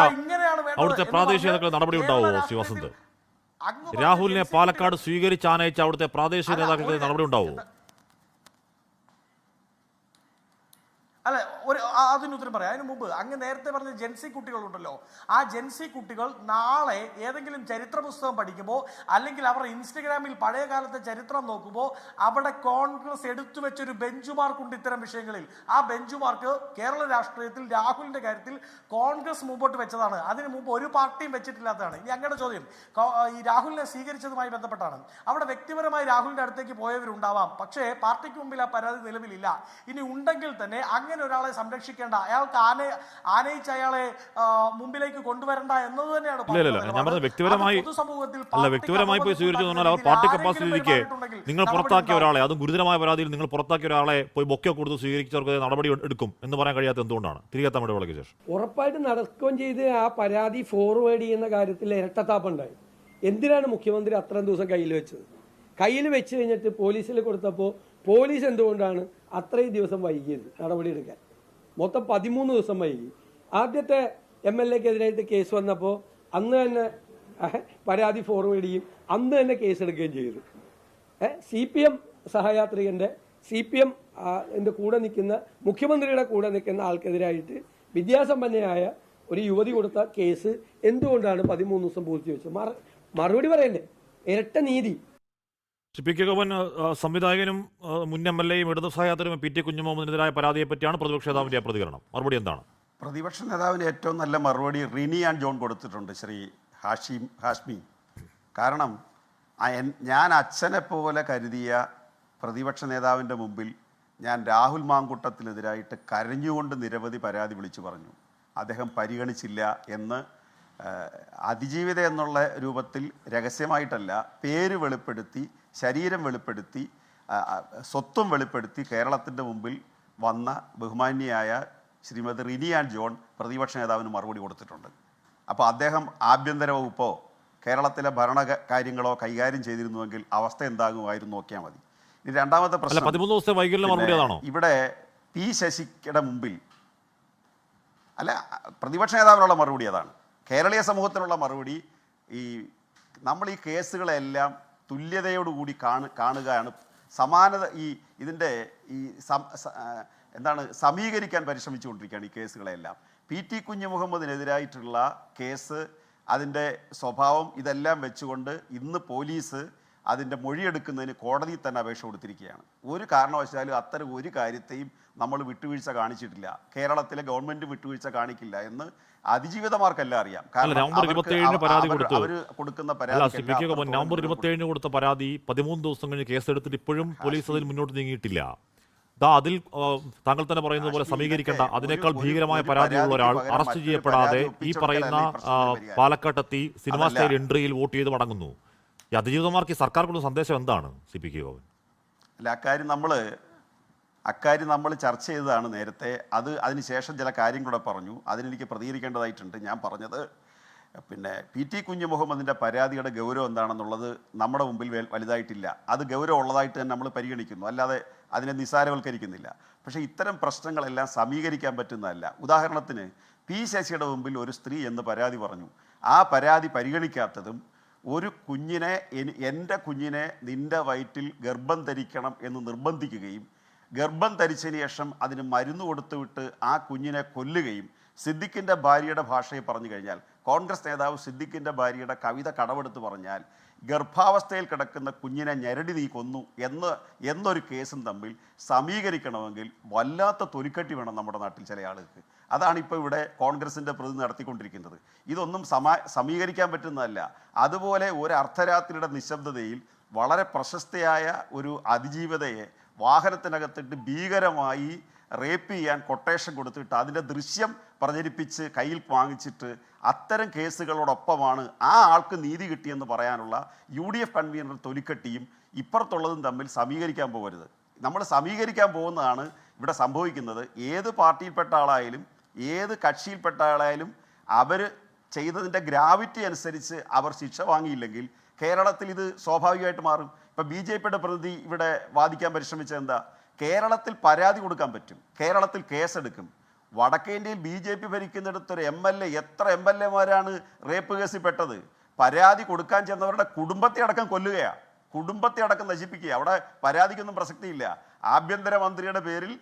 അവിടുത്തെ പ്രാദേശിക നടപടി ഉണ്ടാവുമോ ശ്രീ വസന്ത്? രാഹുലിനെ പാലക്കാട് സ്വീകരിച്ച് ആനയിച്ച അവിടുത്തെ പ്രാദേശിക നേതാക്കൾക്ക് നടപടി ഉണ്ടാവുമോ? അല്ല, അതിന് ഉത്തരം പറയാം. അതിന് മുമ്പ് അങ്ങ് നേരത്തെ പറഞ്ഞ ജെൻസി കുട്ടികളുണ്ടല്ലോ, ആ ജെൻസി കുട്ടികൾ നാളെ ഏതെങ്കിലും ചരിത്ര പുസ്തകം പഠിക്കുമ്പോൾ അല്ലെങ്കിൽ അവർ ഇൻസ്റ്റഗ്രാമിൽ പഴയ കാലത്തെ ചരിത്രം നോക്കുമ്പോൾ അവിടെ കോൺഗ്രസ് എടുത്തു വെച്ചൊരു ബെഞ്ച് മാർക്കുണ്ട് ഇത്തരം വിഷയങ്ങളിൽ. ആ ബെഞ്ച് മാർക്ക് കേരള രാഷ്ട്രീയത്തിൽ രാഹുലിന്റെ കാര്യത്തിൽ കോൺഗ്രസ് മുമ്പോട്ട് വെച്ചതാണ്. അതിന് മുമ്പ് ഒരു പാർട്ടിയും വെച്ചിട്ടില്ലാത്തതാണ്. ഇനി അങ്ങയുടെ ചോദ്യം ഈ രാഹുലിനെ സ്വീകരിച്ചതുമായി ബന്ധപ്പെട്ടാണ്. അവിടെ വ്യക്തിപരമായി രാഹുലിന്റെ അടുത്തേക്ക് പോയവരുണ്ടാവാം, പക്ഷേ പാർട്ടിക്ക് മുമ്പിൽ ആ പരാതി നിലവിലില്ല. ഇനി ഉണ്ടെങ്കിൽ തന്നെ അങ്ങനെ ഒരാളെ സംരക്ഷിക്കേണ്ട, അയാൾക്ക് ആനയിച്ച് അയാളെ മുമ്പിലേക്ക് കൊണ്ടുവരണ്ട എന്നത് തന്നെയാണ്. വ്യക്തിപരമായി പോയി സ്വീകരിച്ചു പറഞ്ഞാൽ അവർ പാർട്ടി കപ്പാസിറ്റിക്ക് നിങ്ങൾ പുറത്താക്കിയ ഒരാളെ, അതും ഗുരുതരമായ പരാതിയിൽ നിങ്ങൾ പുറത്താക്കിയ ഒരാളെ പോയി ബൊക്കെ കൊടുത്ത് സ്വീകരിച്ചവർക്ക് നടപടി എടുക്കും എന്ന് പറയാൻ കഴിയാത്ത എന്തുകൊണ്ടാണ്? തിരികെ എത്താൻ വേണ്ടി ശേഷം ഉറപ്പായിട്ട് നടക്കുകയും ചെയ്ത് ആ പരാതി ഫോർവേഡ് ചെയ്യുന്ന കാര്യത്തിൽ ഇരട്ടത്താപ്പുണ്ടായി. എന്തിനാണ് മുഖ്യമന്ത്രി അത്രയും ദിവസം കയ്യിൽ വെച്ചത്? കയ്യിൽ വെച്ച് കഴിഞ്ഞിട്ട് പോലീസിൽ കൊടുത്തപ്പോൾ പോലീസ് എന്തുകൊണ്ടാണ് അത്രയും ദിവസം വൈകിയത് നടപടിയെടുക്കാൻ? മൊത്തം 13 ദിവസം വൈകി. ആദ്യത്തെ MLA-ക്കെതിരായിട്ട് കേസ് വന്നപ്പോൾ അന്ന് തന്നെ പരാതി ഫോർവേഡ് ചെയ്യും, അന്ന് തന്നെ കേസെടുക്കുകയും ചെയ്തു. CPM സഹയാത്രികന്റെ CPM കൂടെ നിൽക്കുന്ന മുഖ്യമന്ത്രിയുടെ കൂടെ നിൽക്കുന്ന ആൾക്കെതിരായിട്ട് വിദ്യാസമ്പന്നയായ ഒരു യുവതി കൊടുത്ത കേസ് എന്തുകൊണ്ടാണ് 13 ദിവസം പൂർത്തിവെച്ചത്? മറുപടി പറയണ്ടേ? ഇരട്ട നീതി. പി കെ ഗോപൻ സംവിധായകനും മുൻ MLA-യും ഇടതു സഹയാത്രികനും PT കുഞ്ഞുമുഹമ്മദിനെതിരായ പരാതിയെ പറ്റിയാണ് പ്രതിപക്ഷ നേതാവിന്റെ പ്രതികരണം. മറുപടി എന്താണ്? പ്രതിപക്ഷ നേതാവിന് ഏറ്റവും നല്ല മറുപടി റിനി ആൻഡ് ജോൺ കൊടുത്തിട്ടുണ്ട്, ശ്രീ ഹാഷ്മി. കാരണം ഞാൻ അച്ഛനെ പോലെ കരുതിയ പ്രതിപക്ഷ നേതാവിൻ്റെ മുമ്പിൽ ഞാൻ രാഹുൽ മാങ്കൂട്ടത്തിനെതിരായിട്ട് കരഞ്ഞുകൊണ്ട് നിരവധി പരാതി വിളിച്ചു പറഞ്ഞു. അദ്ദേഹം പരിഗണിച്ചില്ല എന്ന് അതിജീവിത എന്നുള്ള രൂപത്തിൽ രഹസ്യമായിട്ടല്ല, പേര് വെളിപ്പെടുത്തി, ശരീരം വെളിപ്പെടുത്തി, സ്വത്വം വെളിപ്പെടുത്തി കേരളത്തിൻ്റെ മുമ്പിൽ വന്ന ബഹുമാന്യയായ ശ്രീമതി റിനി ആൻഡ് ജോൺ പ്രതിപക്ഷ നേതാവിന് മറുപടി കൊടുത്തിട്ടുണ്ട്. അപ്പോൾ അദ്ദേഹം ആഭ്യന്തര വകുപ്പോ കേരളത്തിലെ ഭരണ കാര്യങ്ങളോ കൈകാര്യം ചെയ്തിരുന്നുവെങ്കിൽ അവസ്ഥ എന്താകുമായിരുന്നു നോക്കിയാൽ മതി. ഇനി രണ്ടാമത്തെ പ്രശ്നം, 13 ദിവസത്തെ വൈകല്യം മറുപടി അതാണോ? ഇവിടെ പി ശശിയുടെ മുമ്പിൽ അല്ല, പ്രതിപക്ഷ നേതാവിനുള്ള മറുപടി അതാണ്. കേരളീയ സമൂഹത്തിനുള്ള മറുപടി ഈ നമ്മൾ ഈ കേസുകളെല്ലാം തുല്യതയോടുകൂടി കാണുകയാണ്. സമാനത ഇതിൻ്റെ എന്താണ് സമീകരിക്കാൻ പരിശ്രമിച്ചുകൊണ്ടിരിക്കുകയാണ് ഈ കേസുകളെല്ലാം. PT കുഞ്ഞുമുഹമ്മദിനെതിരായിട്ടുള്ള കേസ്, അതിൻ്റെ സ്വഭാവം, ഇതെല്ലാം വെച്ചുകൊണ്ട് ഇന്ന് പോലീസ് അതിൻ്റെ മൊഴിയെടുക്കുന്നതിന് കോടതിയിൽ തന്നെ അപേക്ഷ കൊടുത്തിരിക്കുകയാണ്. ഒരു കാരണവശാലും അത്തരം ഒരു കാര്യത്തെയും നമ്മൾ വിട്ടുവീഴ്ച കാണിച്ചിട്ടില്ല. കേരളത്തിലെ ഗവൺമെൻറ് വിട്ടുവീഴ്ച കാണിക്കില്ല എന്ന് അതിജീവിതമാർക്കെല്ലാം അറിയാം. നവംബർ 27 പരാതി കൊടുത്തു. അവർ കൊടുക്കുന്ന നവംബർ 27 കൊടുത്ത പരാതി 13 ദിവസം കഴിഞ്ഞ് കേസെടുത്തിട്ട് ഇപ്പോഴും പോലീസ് അതിൽ മുന്നോട്ട് നീങ്ങിയിട്ടില്ല. അതിൽ താങ്കൾ തന്നെ പറയുന്നത് പോലെ സമീകരിക്കേണ്ട അതിനേക്കാൾ ഭീകരമായ പരാതിയുള്ള ഒരാൾ അറസ്റ്റ് ചെയ്യപ്പെടാതെ ഈ പറയുന്ന പാലക്കാട്ടെത്തി സിനിമാ സ്റ്റൈൽ എൻട്രിയിൽ വോട്ട് ചെയ്ത് മടങ്ങുന്നു. ഈ അതിജീവിതമാർക്ക് ഈ സർക്കാർക്കുള്ള സന്ദേശം എന്താണ് CPK ഗോവൻ? അല്ല, അക്കാര്യം നമ്മൾ ചർച്ച ചെയ്തതാണ് നേരത്തെ. അതിനുശേഷം ചില കാര്യം കൂടെ പറഞ്ഞു, അതിനെനിക്ക് പ്രതികരിക്കേണ്ടതായിട്ടുണ്ട്. ഞാൻ പറഞ്ഞത് പിന്നെ PT കുഞ്ഞുമുഹമ്മദിൻ്റെ പരാതിയുടെ ഗൗരവം എന്താണെന്നുള്ളത് നമ്മുടെ മുമ്പിൽ വലുതായിട്ടില്ല. അത് ഗൗരവം ഉള്ളതായിട്ട് തന്നെ നമ്മൾ പരിഗണിക്കുന്നു, അല്ലാതെ അതിനെ നിസ്സാരവൽക്കരിക്കുന്നില്ല. പക്ഷേ ഇത്തരം പ്രശ്നങ്ങളെല്ലാം സമീകരിക്കാൻ പറ്റുന്നതല്ല. ഉദാഹരണത്തിന് P ശശിയുടെ മുമ്പിൽ ഒരു സ്ത്രീ എന്ന് പരാതി പറഞ്ഞു. ആ പരാതി പരിഗണിക്കാത്തതും ഒരു കുഞ്ഞിനെ, എൻ്റെ കുഞ്ഞിനെ നിൻ്റെ വയറ്റിൽ ഗർഭം ധരിക്കണം എന്ന് നിർബന്ധിക്കുകയും ഗർഭം ധരിച്ചതിന് ശേഷം അതിന് മരുന്ന് കൊടുത്തുവിട്ട് ആ കുഞ്ഞിനെ കൊല്ലുകയും, സിദ്ദിഖിൻ്റെ ഭാര്യയുടെ ഭാഷയിൽ പറഞ്ഞു കഴിഞ്ഞാൽ, കോൺഗ്രസ് നേതാവ് സിദ്ദിഖിൻ്റെ ഭാര്യയുടെ കവിത കടമെടുത്ത് പറഞ്ഞാൽ, ഗർഭാവസ്ഥയിൽ കിടക്കുന്ന കുഞ്ഞിനെ ഞെരടി നീ കൊന്നു എന്നൊരു കേസും തമ്മിൽ സമീകരിക്കണമെങ്കിൽ വല്ലാത്ത തൊലിക്കട്ടി വേണം നമ്മുടെ നാട്ടിൽ ചില ആളുകൾക്ക്. അതാണ് ഇപ്പോൾ ഇവിടെ കോൺഗ്രസിൻ്റെ പ്രതി നടത്തിക്കൊണ്ടിരിക്കുന്നത്. ഇതൊന്നും സമീകരിക്കാൻ പറ്റുന്നതല്ല. അതുപോലെ ഒരു അർദ്ധരാത്രിയുടെ നിശബ്ദതയിൽ വളരെ പ്രശസ്തയായ ഒരു അതിജീവിതയെ വാഹനത്തിനകത്തിട്ട് ഭീകരമായി റേപ്പ് ചെയ്യാൻ കൊട്ടേഷൻ കൊടുത്തിട്ട് അതിൻ്റെ ദൃശ്യം പ്രചരിപ്പിച്ച് കയ്യിൽ വാങ്ങിച്ചിട്ട് അത്തരം കേസുകളോടൊപ്പമാണ് ആ ആൾക്ക് നീതി കിട്ടിയെന്ന് പറയാനുള്ള UDF കൺവീനർ തൊലിക്കട്ടിയും ഇപ്പുറത്തുള്ളതും തമ്മിൽ സമീകരിക്കാൻ പോകരുത്. നമ്മൾ സമീകരിക്കാൻ പോകുന്നതാണ് ഇവിടെ സംഭവിക്കുന്നത്. ഏത് പാർട്ടിയിൽപ്പെട്ട ആളായാലും ഏത് കക്ഷിയിൽപ്പെട്ട ആളായാലും അവർ ചെയ്തതിൻ്റെ ഗ്രാവിറ്റി അനുസരിച്ച് അവർ ശിക്ഷ വാങ്ങിയില്ലെങ്കിൽ കേരളത്തിൽ ഇത് സ്വാഭാവികമായിട്ട് മാറും. ഇപ്പം BJPയുടെ പ്രതിനിധി ഇവിടെ വാദിക്കാൻ പരിശ്രമിച്ചത് എന്താ? കേരളത്തിൽ പരാതി കൊടുക്കാൻ പറ്റും, കേരളത്തിൽ കേസെടുക്കും. വടക്കേന്ത്യയിൽ BJP ഭരിക്കുന്നിടത്തൊരു MLA, എത്ര MLAമാരാണ് റേപ്പ് കേസിൽ പെട്ടത്? പരാതി കൊടുക്കാൻ ചെന്നവരുടെ കുടുംബത്തെ അടക്കം കൊല്ലുകയാണ്, കുടുംബത്തെ അടക്കം നശിപ്പിക്കുക. അവിടെ പരാതിക്കൊന്നും പ്രസക്തിയില്ല. ആഭ്യന്തരമന്ത്രിയുടെ പേരിൽ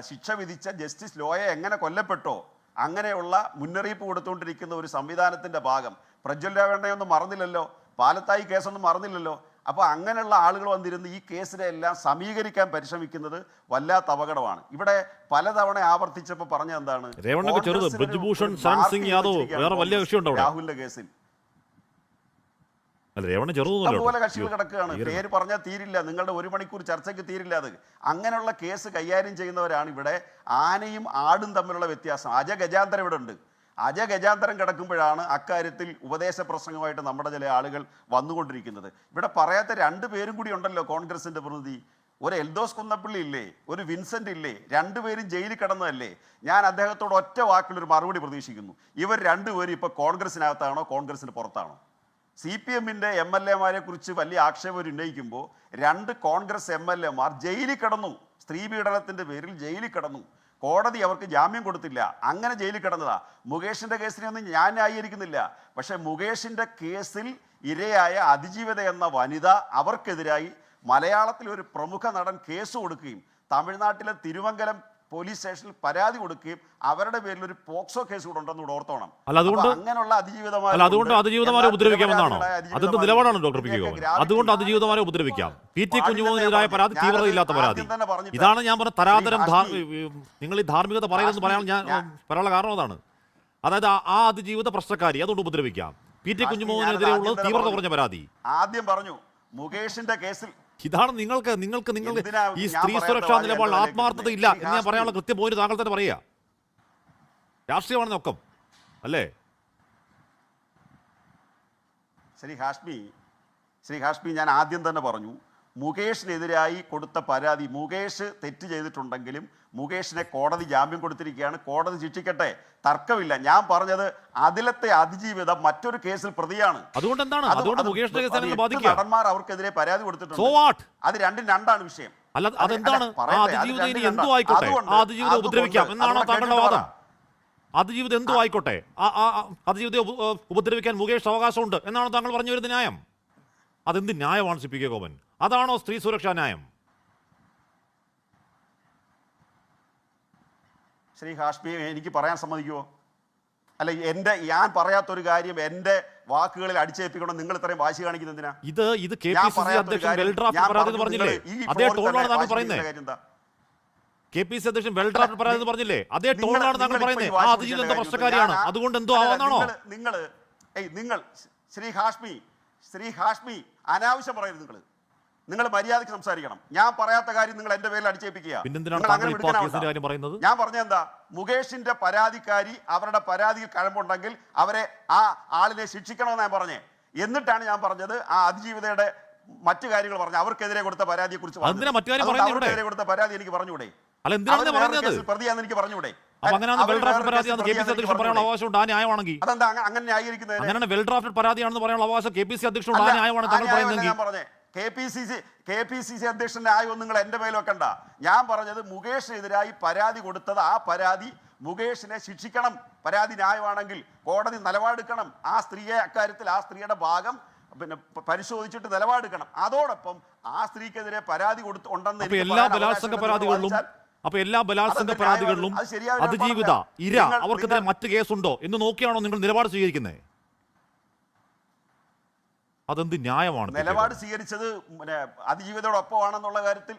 ശിക്ഷ വിധിച്ച ജസ്റ്റിസ് ലോയെ എങ്ങനെ കൊല്ലപ്പെട്ടോ അങ്ങനെയുള്ള മുന്നറിയിപ്പ് കൊടുത്തുകൊണ്ടിരിക്കുന്ന ഒരു സംവിധാനത്തിൻ്റെ ഭാഗം. പ്രജ്വൽ രേവണ്ണയൊന്നും മറന്നില്ലല്ലോ, പാലത്തായി കേസൊന്നും മറന്നില്ലല്ലോ. അപ്പോൾ അങ്ങനെയുള്ള ആളുകൾ വന്നിരുന്ന് ഈ കേസിനെ എല്ലാം സമീകരിക്കാൻ പരിശ്രമിക്കുന്നത് വല്ലാത്ത അപകടമാണ്. ഇവിടെ പലതവണ ആവർത്തിച്ചപ്പോൾ പറഞ്ഞത് എന്താണ്? രാഹുലിന്റെ കേസിൽ അതുപോലെ കക്ഷികൾ കിടക്കുകയാണ്. പേര് പറഞ്ഞാൽ തീരില്ല, നിങ്ങളുടെ 1 മണിക്കൂർ ചർച്ചയ്ക്ക് തീരില്ല. അത് അങ്ങനെയുള്ള കേസ് കൈകാര്യം ചെയ്യുന്നവരാണ് ഇവിടെ. ആനയും ആടും തമ്മിലുള്ള വ്യത്യാസം. അജഗജാന്തരം ഇവിടെ ഉണ്ട്. അജഗജാന്തരം കിടക്കുമ്പോഴാണ് അക്കാര്യത്തിൽ ഉപദേശ പ്രസംഗമായിട്ട് നമ്മുടെ ചില ആളുകൾ വന്നുകൊണ്ടിരിക്കുന്നത്. ഇവിടെ പറയാത്ത 2 പേരും കൂടി ഉണ്ടല്ലോ കോൺഗ്രസിന്റെ പ്രതിനിധി. ഒരു എൽദോസ് കുന്നപ്പള്ളി ഇല്ലേ, ഒരു വിൻസെന്റ് ഇല്ലേ, 2 പേരും ജയിലിൽ കിടന്നതല്ലേ. ഞാൻ അദ്ദേഹത്തോട് ഒറ്റ വാക്കിലൊരു മറുപടി പ്രതീക്ഷിക്കുന്നു. ഇവർ 2 പേരും ഇപ്പോൾ കോൺഗ്രസിനകത്താണോ കോൺഗ്രസിന് പുറത്താണോ? CPMന്റെ MLAമാരെ കുറിച്ച് വലിയ ആക്ഷേപം ഉന്നയിക്കുമ്പോൾ 2 കോൺഗ്രസ് MLAമാർ ജയിലിൽ കിടന്നു, സ്ത്രീ പീഡനത്തിന്റെ പേരിൽ ജയിലിൽ കിടന്നു. കോടതി അവർക്ക് ജാമ്യം കൊടുത്തില്ല, അങ്ങനെ ജയിലിൽ കിടന്നതാ. മുകേഷിന്റെ കേസിനെയൊന്നും ഞാൻ ന്യായീകരിക്കുന്നില്ല. പക്ഷെ മുകേഷിന്റെ കേസിൽ ഇരയായ അതിജീവിത എന്ന വനിത, അവർക്കെതിരായി മലയാളത്തിൽ ഒരു പ്രമുഖ നടൻ കേസ് കൊടുക്കുകയും തമിഴ്നാട്ടിലെ തിരുവങ്കലം പോലീസ് സ്റ്റേഷനിൽ പരാതി കൊടുക്കുകയും അവരുടെ പേരിൽ ഒരു പോക്സോ കേസ് കൂടെ ഉണ്ടെന്ന് കൂടെ ഓർത്തോണം. അങ്ങനെയുള്ള അതുകൊണ്ട് അതിജീവിതമാരെ ഉപദ്രവിക്കാമെന്നാണോ? അതെന്ത് നിലപാടാണ് ഡോക്ടർ PK ഗോവൻ? അതുകൊണ്ട് അതിജീവിതമാരെ ഉപദ്രവിക്കാം. PT കുഞ്ഞുമുഹമ്മദിനെതിരായ പരാതി തീവ്രതയില്ലാത്ത പരാതി. ഇതാണ് ഞാൻ പറഞ്ഞ തരാതരം. നിങ്ങൾ ഈ ധാർമ്മികത പറയുന്നത് പറയാനുള്ള കാരണം അതാണ്. അതായത് ആ അതിജീവിത പ്രശ്നക്കാരി, അതുകൊണ്ട് ഉപദ്രവിക്കാം. PT കുഞ്ഞുമുഹമ്മദിനെതിരെയുള്ളത് തീവ്രത കുറഞ്ഞ പരാതി. ആദ്യം പറഞ്ഞു മുകേഷിന്റെ കേസിൽ. ഇതാണ് നിങ്ങൾക്ക് ഈ സ്ത്രീ സുരക്ഷാ നിലപാടിൽ ആത്മാർത്ഥത ഇല്ല എന്ന് ഞാൻ പറയാനുള്ള കൃത്യ പോയിന്റ് താങ്കൾ തന്നെ പറയുക. രാഷ്ട്രീയമാണെന്ന് ഒക്കം അല്ലേ? ശ്രീ ഹാഷ്മി, ഞാൻ ആദ്യം തന്നെ പറഞ്ഞു മുകേഷിനെതിരായി കൊടുത്ത പരാതി, മുകേഷ് തെറ്റ് ചെയ്തിട്ടുണ്ടെങ്കിലും മുകേഷിനെ കോടതി ജാമ്യം കൊടുത്തിരിക്കുകയാണ്. കോടതി ശിക്ഷിക്കട്ടെ, തർക്കമില്ല. ഞാൻ പറഞ്ഞത് അതിലത്തെ അതിജീവിതം മറ്റൊരു കേസിൽ പ്രതിയാണ്. അതുകൊണ്ട് എന്താണ് മുകേഷിന്റെ കേസ് അങ്ങനെ ബാധിക്കുക? നടന്മാർ അവർക്കെതിരെ പരാതി So കൊടുത്തിട്ടുണ്ട്. what? അത് രണ്ടും രണ്ടാണ് വിഷയം. അല്ല അതെന്താണ്? പറയട്ടെ, അത് അതിജീവിതം ഇനി രണ്ടും എന്തു രണ്ടാണ്. ആയിക്കോട്ടെ, അതുകൊണ്ട് അതിജീവിതം ഉപദ്രവിക്കാം എന്നാണോ അതുകൊണ്ട് താങ്കളുടെ കേട്ടിട്ട് വാദം? അതിജീവിതം എന്തു ആയിക്കോട്ടെ, അതിജീവിതം ഉപദ്രവിക്കാൻ മുകേഷ് അവകാശമുണ്ട് എന്നാണോ താങ്കൾ പറഞ്ഞു വരുന്ന ന്യായം? അതെന്ത് ന്യായമാണ് സി പി കെ ഗോപൻ? അതാണോ സ്ത്രീ സുരക്ഷാ ന്യായം? ശ്രീ ഹാഷ്മി, എനിക്ക് പറയാൻ സമ്മതിക്കുമോ? അല്ല, ഞാൻ പറയാത്തൊരു കാര്യം എൻ്റെ വാക്കുകളിൽ അടിച്ചേൽപ്പിക്കണം. നിങ്ങൾ ഇത്രയും വാശി കാണിക്കുന്നത് എന്തിനാ? ഇത് കെ പി സി സി അധ്യക്ഷൻ വെൽ ഡ്രാഫ്റ്റ് പരാതി എന്ന് പറഞ്ഞില്ലേ? അതേ ടോണിലാണ് താങ്കൾ പറയുന്നത്. കെ പി സി അധ്യക്ഷൻ വെൽ ഡ്രാഫ്റ്റ് പരാതി എന്ന് പറഞ്ഞില്ലേ? അതേ ടോണിലാണ് താങ്കൾ പറയുന്നത്. ആ അതിജീവിതം എന്തോ പ്രശ്നക്കാരിയാണ്, അതുകൊണ്ട് എന്തോ ആവാന്നാണോ? നിങ്ങൾ ശ്രീ ഹാഷ്മി അനാവശ്യം പറയരുത്. നിങ്ങൾ മര്യാദയ്ക്ക് സംസാരിക്കണം. ഞാൻ പറയാത്ത കാര്യം നിങ്ങൾ എന്റെ പേരിൽ അടിച്ചേൽപ്പിക്കുക. ഞാൻ പറഞ്ഞെന്താ, മുകേഷിന്റെ പരാതിക്കാരി അവരുടെ പരാതിയിൽ കഴമ്പുണ്ടെങ്കിൽ അവരെ ആ ആളിനെ ശിക്ഷിക്കണമെന്ന് ഞാൻ പറഞ്ഞേ. എന്നിട്ടാണ് ഞാൻ പറഞ്ഞത് ആ അതിജീവിതയുടെ മറ്റു കാര്യങ്ങൾ പറഞ്ഞു. അവർക്കെതിരെ കൊടുത്ത പരാതിയെ കുറിച്ച് അവർക്കെതിരെ കൊടുത്ത പരാതി എനിക്ക് പറഞ്ഞുകൂടെ? പ്രതിയാന്ന് എനിക്ക് പറഞ്ഞുകൂടെ? അതെന്താ അങ്ങനെ ന്യായീകരിക്കുന്നത്? കെ പി സി സി അധ്യക്ഷന്റെ ആയോ നിങ്ങൾ എന്റെ മേൽ വെക്കണ്ട. ഞാൻ പറഞ്ഞത് മുകേഷിനെതിരായി പരാതി കൊടുത്തത്, ആ പരാതി മുകേഷിനെ ശിക്ഷിക്കണം. പരാതി ന്യായമാണെങ്കിൽ കോടതി നിലപാടെടുക്കണം. ആ സ്ത്രീയെ അക്കാര്യത്തിൽ ആ സ്ത്രീയുടെ ഭാഗം പരിശോധിച്ചിട്ട് നിലപാടെടുക്കണം. അതോടൊപ്പം ആ സ്ത്രീക്കെതിരെ പരാതി ഉണ്ടെന്ന് എല്ലാ ബലാത്സംഗ പരാതികളിലും അതിജീവിത ഇര അവർക്കെതിരെ മറ്റ് കേസുണ്ടോ എന്ന് നോക്കിയാണോ നിങ്ങൾ നിലപാട് സ്വീകരിക്കുന്നത്? അതെന്ത് ന്യായമാണ്? നിലപാട് സ്വീകരിച്ചത് അതിജീവിതയോടൊപ്പമാണെന്നുള്ള കാര്യത്തിൽ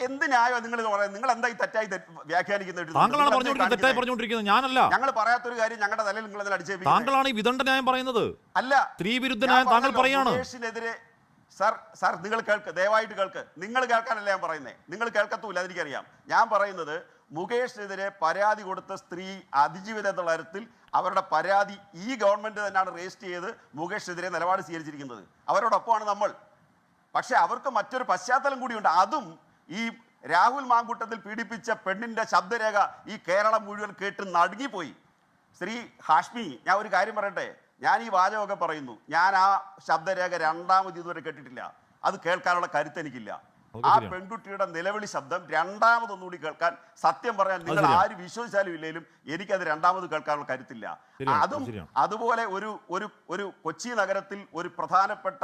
എന്ത് ന്യായം നിങ്ങൾ പറയുന്നത്? നിങ്ങൾ എന്താ തെറ്റായി വ്യാഖ്യാനിക്കുന്നത്? തെറ്റായി പറഞ്ഞുകൊണ്ടിരിക്കുന്നത് ഞാനല്ല. ഞങ്ങൾ പറയാത്തൊരു കാര്യം ഞങ്ങളുടെ തലയിൽ നിങ്ങൾ അടിച്ചേൽപ്പിക്കും. താങ്കളാണ് ഈ വിദണ്ഡ ന്യായം പറയുന്നത്. അല്ല, സ്ത്രീ വിരുദ്ധ ന്യായം താങ്കൾ പറയാണ്. മുകേഷിനെതിരെ സാർ നിങ്ങൾ കേൾക്ക്, ദയവായിട്ട് കേൾക്ക്. നിങ്ങൾ കേൾക്കാനല്ല ഞാൻ പറയുന്നത്, നിങ്ങൾ കേൾക്കത്തുമില്ല, അതെനിക്കറിയാം. ഞാൻ പറയുന്നത് മുകേഷിനെതിരെ പരാതി കൊടുത്ത സ്ത്രീ അതിജീവിത എന്നുള്ള കാര്യത്തിൽ അവരുടെ പരാതി ഈ ഗവൺമെന്റ് തന്നെയാണ് രജിസ്റ്റർ ചെയ്ത് മുകേഷിനെതിരെ നിലപാട് സ്വീകരിച്ചിരിക്കുന്നത്. അവരോടൊപ്പമാണ് നമ്മൾ. പക്ഷെ അവർക്ക് മറ്റൊരു പശ്ചാത്തലം കൂടിയുണ്ട്. അതും ഈ രാഹുൽ മാങ്കൂട്ടത്തിൽ പീഡിപ്പിച്ച പെണ്ണിന്റെ ശബ്ദരേഖ ഈ കേരളം മുഴുവൻ കേട്ട് നടുങ്ങിപ്പോയി. ശ്രീ ഹാഷ്മി, ഞാൻ ഒരു കാര്യം പറയട്ടെ. ഞാൻ ഈ വാചകമൊക്കെ പറയുന്നു, ഞാൻ ആ ശബ്ദരേഖ രണ്ടാമത് ഇതുവരെ കേട്ടിട്ടില്ല. അത് കേൾക്കാനുള്ള കരുത്ത് എനിക്കില്ല. ആ പെൺകുട്ടിയുടെ നിലവിളി ശബ്ദം രണ്ടാമതൊന്നുകൂടി കേൾക്കാൻ, സത്യം പറയാൻ നിങ്ങൾ ആര് വിശ്വസിച്ചാലും ഇല്ലെങ്കിലും എനിക്കത് രണ്ടാമത് കേൾക്കാനുള്ള കരുത്തില്ല. അതും അതുപോലെ ഒരു കൊച്ചി നഗരത്തിൽ ഒരു പ്രധാനപ്പെട്ട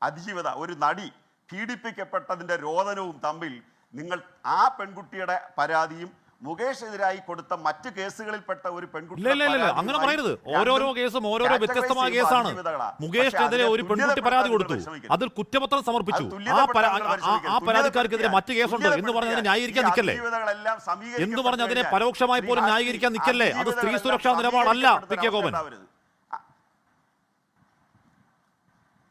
അതിജീവിത, ഒരു നടി പീഡിപ്പിക്കപ്പെട്ടതിന്റെ രോദനവും തമ്മിൽ നിങ്ങൾ ആ പെൺകുട്ടിയുടെ പരാതിയും മുകേഷിനെതിരായി കൊടുത്ത മറ്റ് കേസുകളിൽപ്പെട്ട ഒരു പെൺകുട്ടി, അങ്ങനെ പറയരുത്. ഓരോരോ കേസും ഓരോരോ വ്യത്യസ്തമായ കേസാണ്. മുകേഷിനെതിരെ ഒരു പെൺകുട്ടി പരാതി കൊടുത്തു, അതിൽ കുറ്റപത്രം സമർപ്പിച്ചു. ആ പരാതിക്കാർക്കെതിരെ മറ്റ് കേസുണ്ട് എന്ന് പറഞ്ഞ് അതിനെ ന്യായീകരിക്കാൻ നിൽക്കല്ലേ? എന്ന് പറഞ്ഞ് അതിനെ പരോക്ഷമായി പോലും ന്യായീകരിക്കാൻ നിൽക്കല്ലേ? അത് സ്ത്രീ സുരക്ഷാ നിലപാടല്ല പി കെ ഗോപൻ.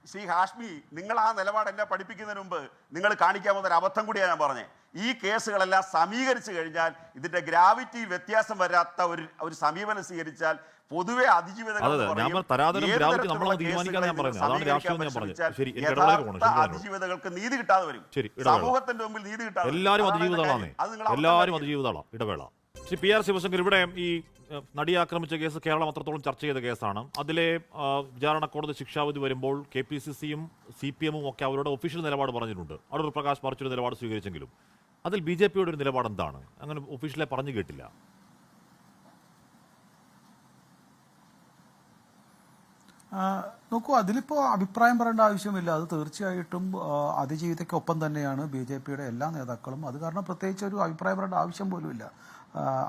ശ്രീ ഹാഷ്മി, നിങ്ങൾ ആ നിലപാട് എന്നെ പഠിപ്പിക്കുന്നതിന് മുമ്പ് നിങ്ങൾ കാണിക്കാവുന്ന ഒരു അബദ്ധം കൂടിയാണ് ഞാൻ പറഞ്ഞത്. ഈ കേസുകളെല്ലാം സമീകരിച്ചു കഴിഞ്ഞാൽ, ഇതിന്റെ ഗ്രാവിറ്റി വ്യത്യാസം വരാത്ത ഒരു സമീപനം സ്വീകരിച്ചാൽ പൊതുവെ അതിജീവിതകൾക്ക് നീതി കിട്ടാതെ വരും. സമൂഹത്തിന്റെ മുമ്പിൽ നീതി കിട്ടാതെ. എല്ലാവരും അതിജീവിതകളാണ്. ഇടവേള. ശ്രീ പി ആർ ശിവശങ്കർ, ഇവിടെ ഈ നടിയെ ആക്രമിച്ച കേസ് കേരളം അത്രത്തോളം ചർച്ച ചെയ്ത കേസാണ്. അതിലെ വിചാരണ കോടതി ശിക്ഷാവിധി വരുമ്പോൾ KPCC-യും CPM-ഉം ഒക്കെ അവരുടെ ഒഫീഷ്യൽ നിലപാട് പറഞ്ഞിട്ടുണ്ട്. അടൂർ പ്രകാശ് മറിച്ചൊരു നിലപാട് സ്വീകരിച്ചെങ്കിലും അതിൽ BJP-യുടെ ഒരു നിലപാട് എന്താണ്? അങ്ങനെ ഒഫീഷ്യലെ പറഞ്ഞു കേട്ടില്ല. നോക്കൂ, അതിലിപ്പോൾ അഭിപ്രായം പറയേണ്ട ആവശ്യമില്ല. അത് തീർച്ചയായിട്ടും അതിജീവിതയ്ക്കൊപ്പം തന്നെയാണ് BJP-യുടെ എല്ലാ നേതാക്കളും. അത് കാരണം പ്രത്യേകിച്ച് ഒരു അഭിപ്രായം പറയേണ്ട ആവശ്യം പോലുമില്ല.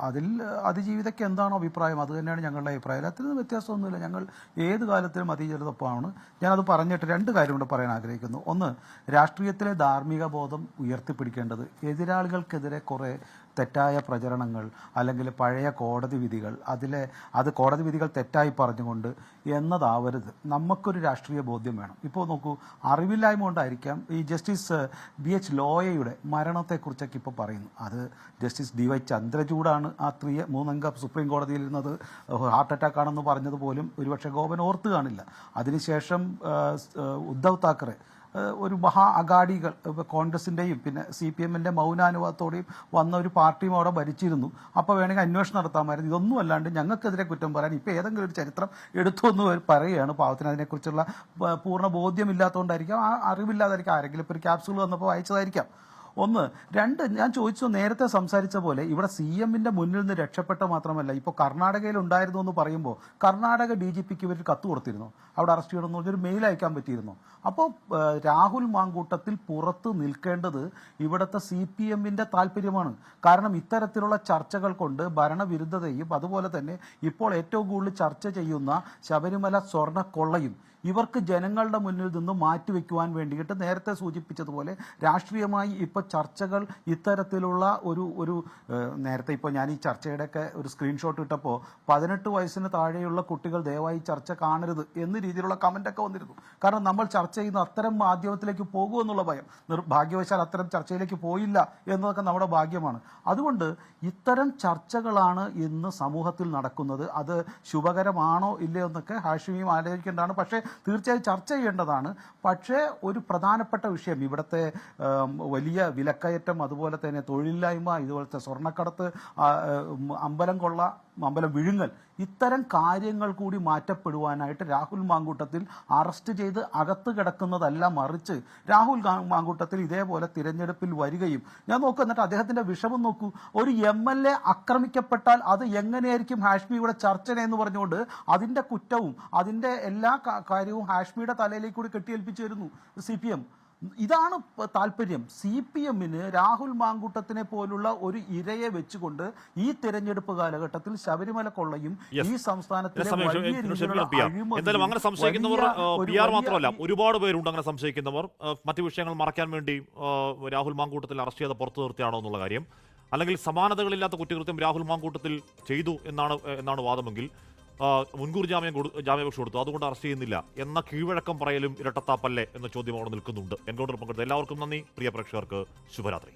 അതിൽ അതിജീവിതയ്ക്ക് എന്താണോ അഭിപ്രായം അത് തന്നെയാണ് ഞങ്ങളുടെ അഭിപ്രായം. അതിൽ നിന്ന് വ്യത്യാസമൊന്നുമില്ല. ഞങ്ങൾ ഏത് കാലത്തിലും അതിജീവിതത്തൊപ്പമാണ്. ഞാനത് പറഞ്ഞിട്ട് രണ്ട് കാര്യം കൂടെ പറയാൻ ആഗ്രഹിക്കുന്നു. ഒന്ന്, രാഷ്ട്രീയത്തിലെ ധാർമ്മിക ബോധം ഉയർത്തിപ്പിടിക്കേണ്ടത് എതിരാളികൾക്കെതിരെ കുറേ തെറ്റായ പ്രചരണങ്ങൾ അല്ലെങ്കിൽ പഴയ കോടതി വിധികൾ അത് കോടതി വിധികൾ തെറ്റായി പറഞ്ഞുകൊണ്ട് എന്നതാവരുത്. നമുക്കൊരു രാഷ്ട്രീയ ബോധ്യം വേണം. ഇപ്പോൾ നോക്കൂ, അറിവില്ലായ്മ കൊണ്ടായിരിക്കാം ഈ ജസ്റ്റിസ് BH ലോയയുടെ മരണത്തെക്കുറിച്ചൊക്കെ ഇപ്പോൾ പറയുന്നു. അത് ജസ്റ്റിസ് DY ചന്ദ്രചൂഡാണ് ആ 3-അംഗ സുപ്രീം കോടതിയിൽ ഇരുന്നത്. ഹാർട്ട് അറ്റാക്ക് ആണെന്ന് പറഞ്ഞത് പോലും ഒരുപക്ഷെ ഗോപൻ ഓർത്ത് കാണില്ല. അതിനുശേഷം ഉദ്ധവ് താക്കറെ ഒരു മഹാ അഗാഡികൾ കോൺഗ്രസിൻ്റെയും പിന്നെ CPM-ൻ്റെ മൗനാനുവാദത്തോടെയും വന്ന ഒരു പാർട്ടിയും അവിടെ ഭരിച്ചിരുന്നു. അപ്പോൾ വേണമെങ്കിൽ അന്വേഷണം നടത്താമായിരുന്നു. ഇതൊന്നും അല്ലാണ്ട് ഞങ്ങൾക്കെതിരെ കുറ്റം പറയാൻ ഇപ്പോൾ ഏതെങ്കിലും ഒരു ചരിത്രം എടുത്തു എന്ന് പറയുകയാണ്. പാവത്തിന് അതിനെക്കുറിച്ചുള്ള പൂർണ്ണ ബോധ്യമില്ലാത്തതുകൊണ്ടായിരിക്കാം, അറിവില്ലാതായിരിക്കും. ആരെങ്കിലും ഇപ്പോൾ ഒരു ക്യാപ്സൂൾ വന്നപ്പോൾ വായിച്ചതായിരിക്കാം. ഒന്ന്. രണ്ട്, ഞാൻ ചോദിച്ചു നേരത്തെ സംസാരിച്ച പോലെ ഇവിടെ CM-ന്റെ മുന്നിൽ നിന്ന് രക്ഷപ്പെട്ട മാത്രമല്ല, ഇപ്പോൾ കർണാടകയിൽ ഉണ്ടായിരുന്നു എന്ന് പറയുമ്പോൾ കർണാടക DGP-ക്ക് ഇവർ കത്ത് കൊടുത്തിരുന്നു, അവിടെ അറസ്റ്റ് ചെയ്യണമെന്ന് പറഞ്ഞൊരു മെയിൽ അയക്കാൻ പറ്റിയിരുന്നു. അപ്പോൾ രാഹുൽ മാങ്കൂട്ടത്തിൽ പുറത്ത് നിൽക്കേണ്ടത് ഇവിടുത്തെ CPM-ന്റെ താല്പര്യമാണ്. കാരണം ഇത്തരത്തിലുള്ള ചർച്ചകൾ കൊണ്ട് ഭരണവിരുദ്ധതയും അതുപോലെ തന്നെ ഇപ്പോൾ ഏറ്റവും കൂടുതൽ ചർച്ച ചെയ്യുന്ന ശബരിമല സ്വർണ്ണക്കൊള്ളയും ഇവർക്ക് ജനങ്ങളുടെ മുന്നിൽ നിന്ന് മാറ്റിവെക്കുവാൻ വേണ്ടിയിട്ട് നേരത്തെ സൂചിപ്പിച്ചതുപോലെ രാഷ്ട്രീയമായി ഇപ്പോൾ ചർച്ചകൾ ഇത്തരത്തിലുള്ള ഒരു നേരത്തെ ഇപ്പോൾ ഞാൻ ഈ ചർച്ചയുടെയൊക്കെ ഒരു സ്ക്രീൻഷോട്ട് ഇട്ടപ്പോൾ 18 വയസ്സിന് താഴെയുള്ള കുട്ടികൾ ദയവായി ചർച്ച കാണരുത് എന്ന രീതിയിലുള്ള കമൻ്റൊക്കെ വന്നിരുന്നു. കാരണം നമ്മൾ ചർച്ച ചെയ്യുന്ന അത്തരം മാധ്യമത്തിലേക്ക് പോകുമെന്നുള്ള ഭയം. ഭാഗ്യവശാൽ അത്തരം ചർച്ചയിലേക്ക് പോയില്ല എന്നതൊക്കെ നമ്മുടെ ഭാഗ്യമാണ്. അതുകൊണ്ട് ഇത്തരം ചർച്ചകളാണ് ഇന്ന് സമൂഹത്തിൽ നടക്കുന്നത്. അത് ശുഭകരമാണോ ഇല്ലയോ എന്നൊക്കെ ഹാഷിമിയും ആലോചിക്കേണ്ടതാണ്. പക്ഷേ തീർച്ചയായും ചർച്ച ചെയ്യേണ്ടതാണ്. പക്ഷേ ഒരു പ്രധാനപ്പെട്ട വിഷയം ഇവിടുത്തെ വലിയ വിലക്കയറ്റം, അതുപോലെ തന്നെ തൊഴിലില്ലായ്മ, ഇതുപോലത്തെ സ്വർണ്ണക്കടത്ത്, അമ്പലം കൊള്ള, അമ്പലം വിഴുങ്ങൽ, ഇത്തരം കാര്യങ്ങൾ കൂടി മാറ്റപ്പെടുവാനായിട്ട് രാഹുൽ മാങ്കൂട്ടത്തിൽ അറസ്റ്റ് ചെയ്ത് അകത്ത് കിടക്കുന്നതല്ല, മറിച്ച് രാഹുൽ മാങ്കൂട്ടത്തിൽ ഇതേപോലെ തിരഞ്ഞെടുപ്പിൽ വരികയും ഞാൻ നോക്കൂ, എന്നിട്ട് അദ്ദേഹത്തിന്റെ വിഷമം നോക്കൂ. ഒരു MLA ആക്രമിക്കപ്പെട്ടാൽ അത് എങ്ങനെയായിരിക്കും ഹാഷ്മിയുടെ ചർച്ച എന്ന് പറഞ്ഞുകൊണ്ട് അതിന്റെ കുറ്റവും അതിന്റെ എല്ലാ കാര്യവും ഹാഷ്മിയുടെ തലയിലേക്ക് കൂടി കെട്ടിയേൽപ്പിച്ചു വരുന്നു CPM. ഇതാണ് താല്പര്യം. CPM-ന് രാഹുൽ മാങ്കൂട്ടത്തിനെ പോലുള്ള ഒരു ഇരയെ വെച്ചുകൊണ്ട് ഈ തെരഞ്ഞെടുപ്പ് കാലഘട്ടത്തിൽ ശബരിമല കൊള്ളയും ഈ സംസ്ഥാനത്തിലെ എന്തായാലും അങ്ങനെ സംശയിക്കുന്നവർ PR മാത്രമല്ല, ഒരുപാട് പേരുണ്ട് അങ്ങനെ സംശയിക്കുന്നവർ. മറ്റു വിഷയങ്ങൾ മറയ്ക്കാൻ വേണ്ടി രാഹുൽ മാങ്കൂട്ടത്തിൽ അറസ്റ്റ് ചെയ്ത് പുറത്തു നിർത്തിയാണോ എന്നുള്ള കാര്യം, അല്ലെങ്കിൽ സമാനതകളില്ലാത്ത കുറ്റകൃത്യം രാഹുൽ മാങ്കൂട്ടത്തിൽ ചെയ്തു എന്നാണ് വാദമെങ്കിൽ മുൻകൂർ ജാമ്യാപേക്ഷ കൊടുത്തു, അതുകൊണ്ട് അറസ്റ്റ് ചെയ്യുന്നില്ല എന്ന കീഴ്വഴക്കം പറയലും ഇരട്ടത്താപ്പല്ലേ എന്ന ചോദ്യം അവിടെ നിൽക്കുന്നുണ്ട്. എൻകൗണ്ടർ പങ്കെടുത്ത എല്ലാവർക്കും നന്ദി. പ്രിയ പ്രേക്ഷകർക്ക് ശുഭരാത്രി.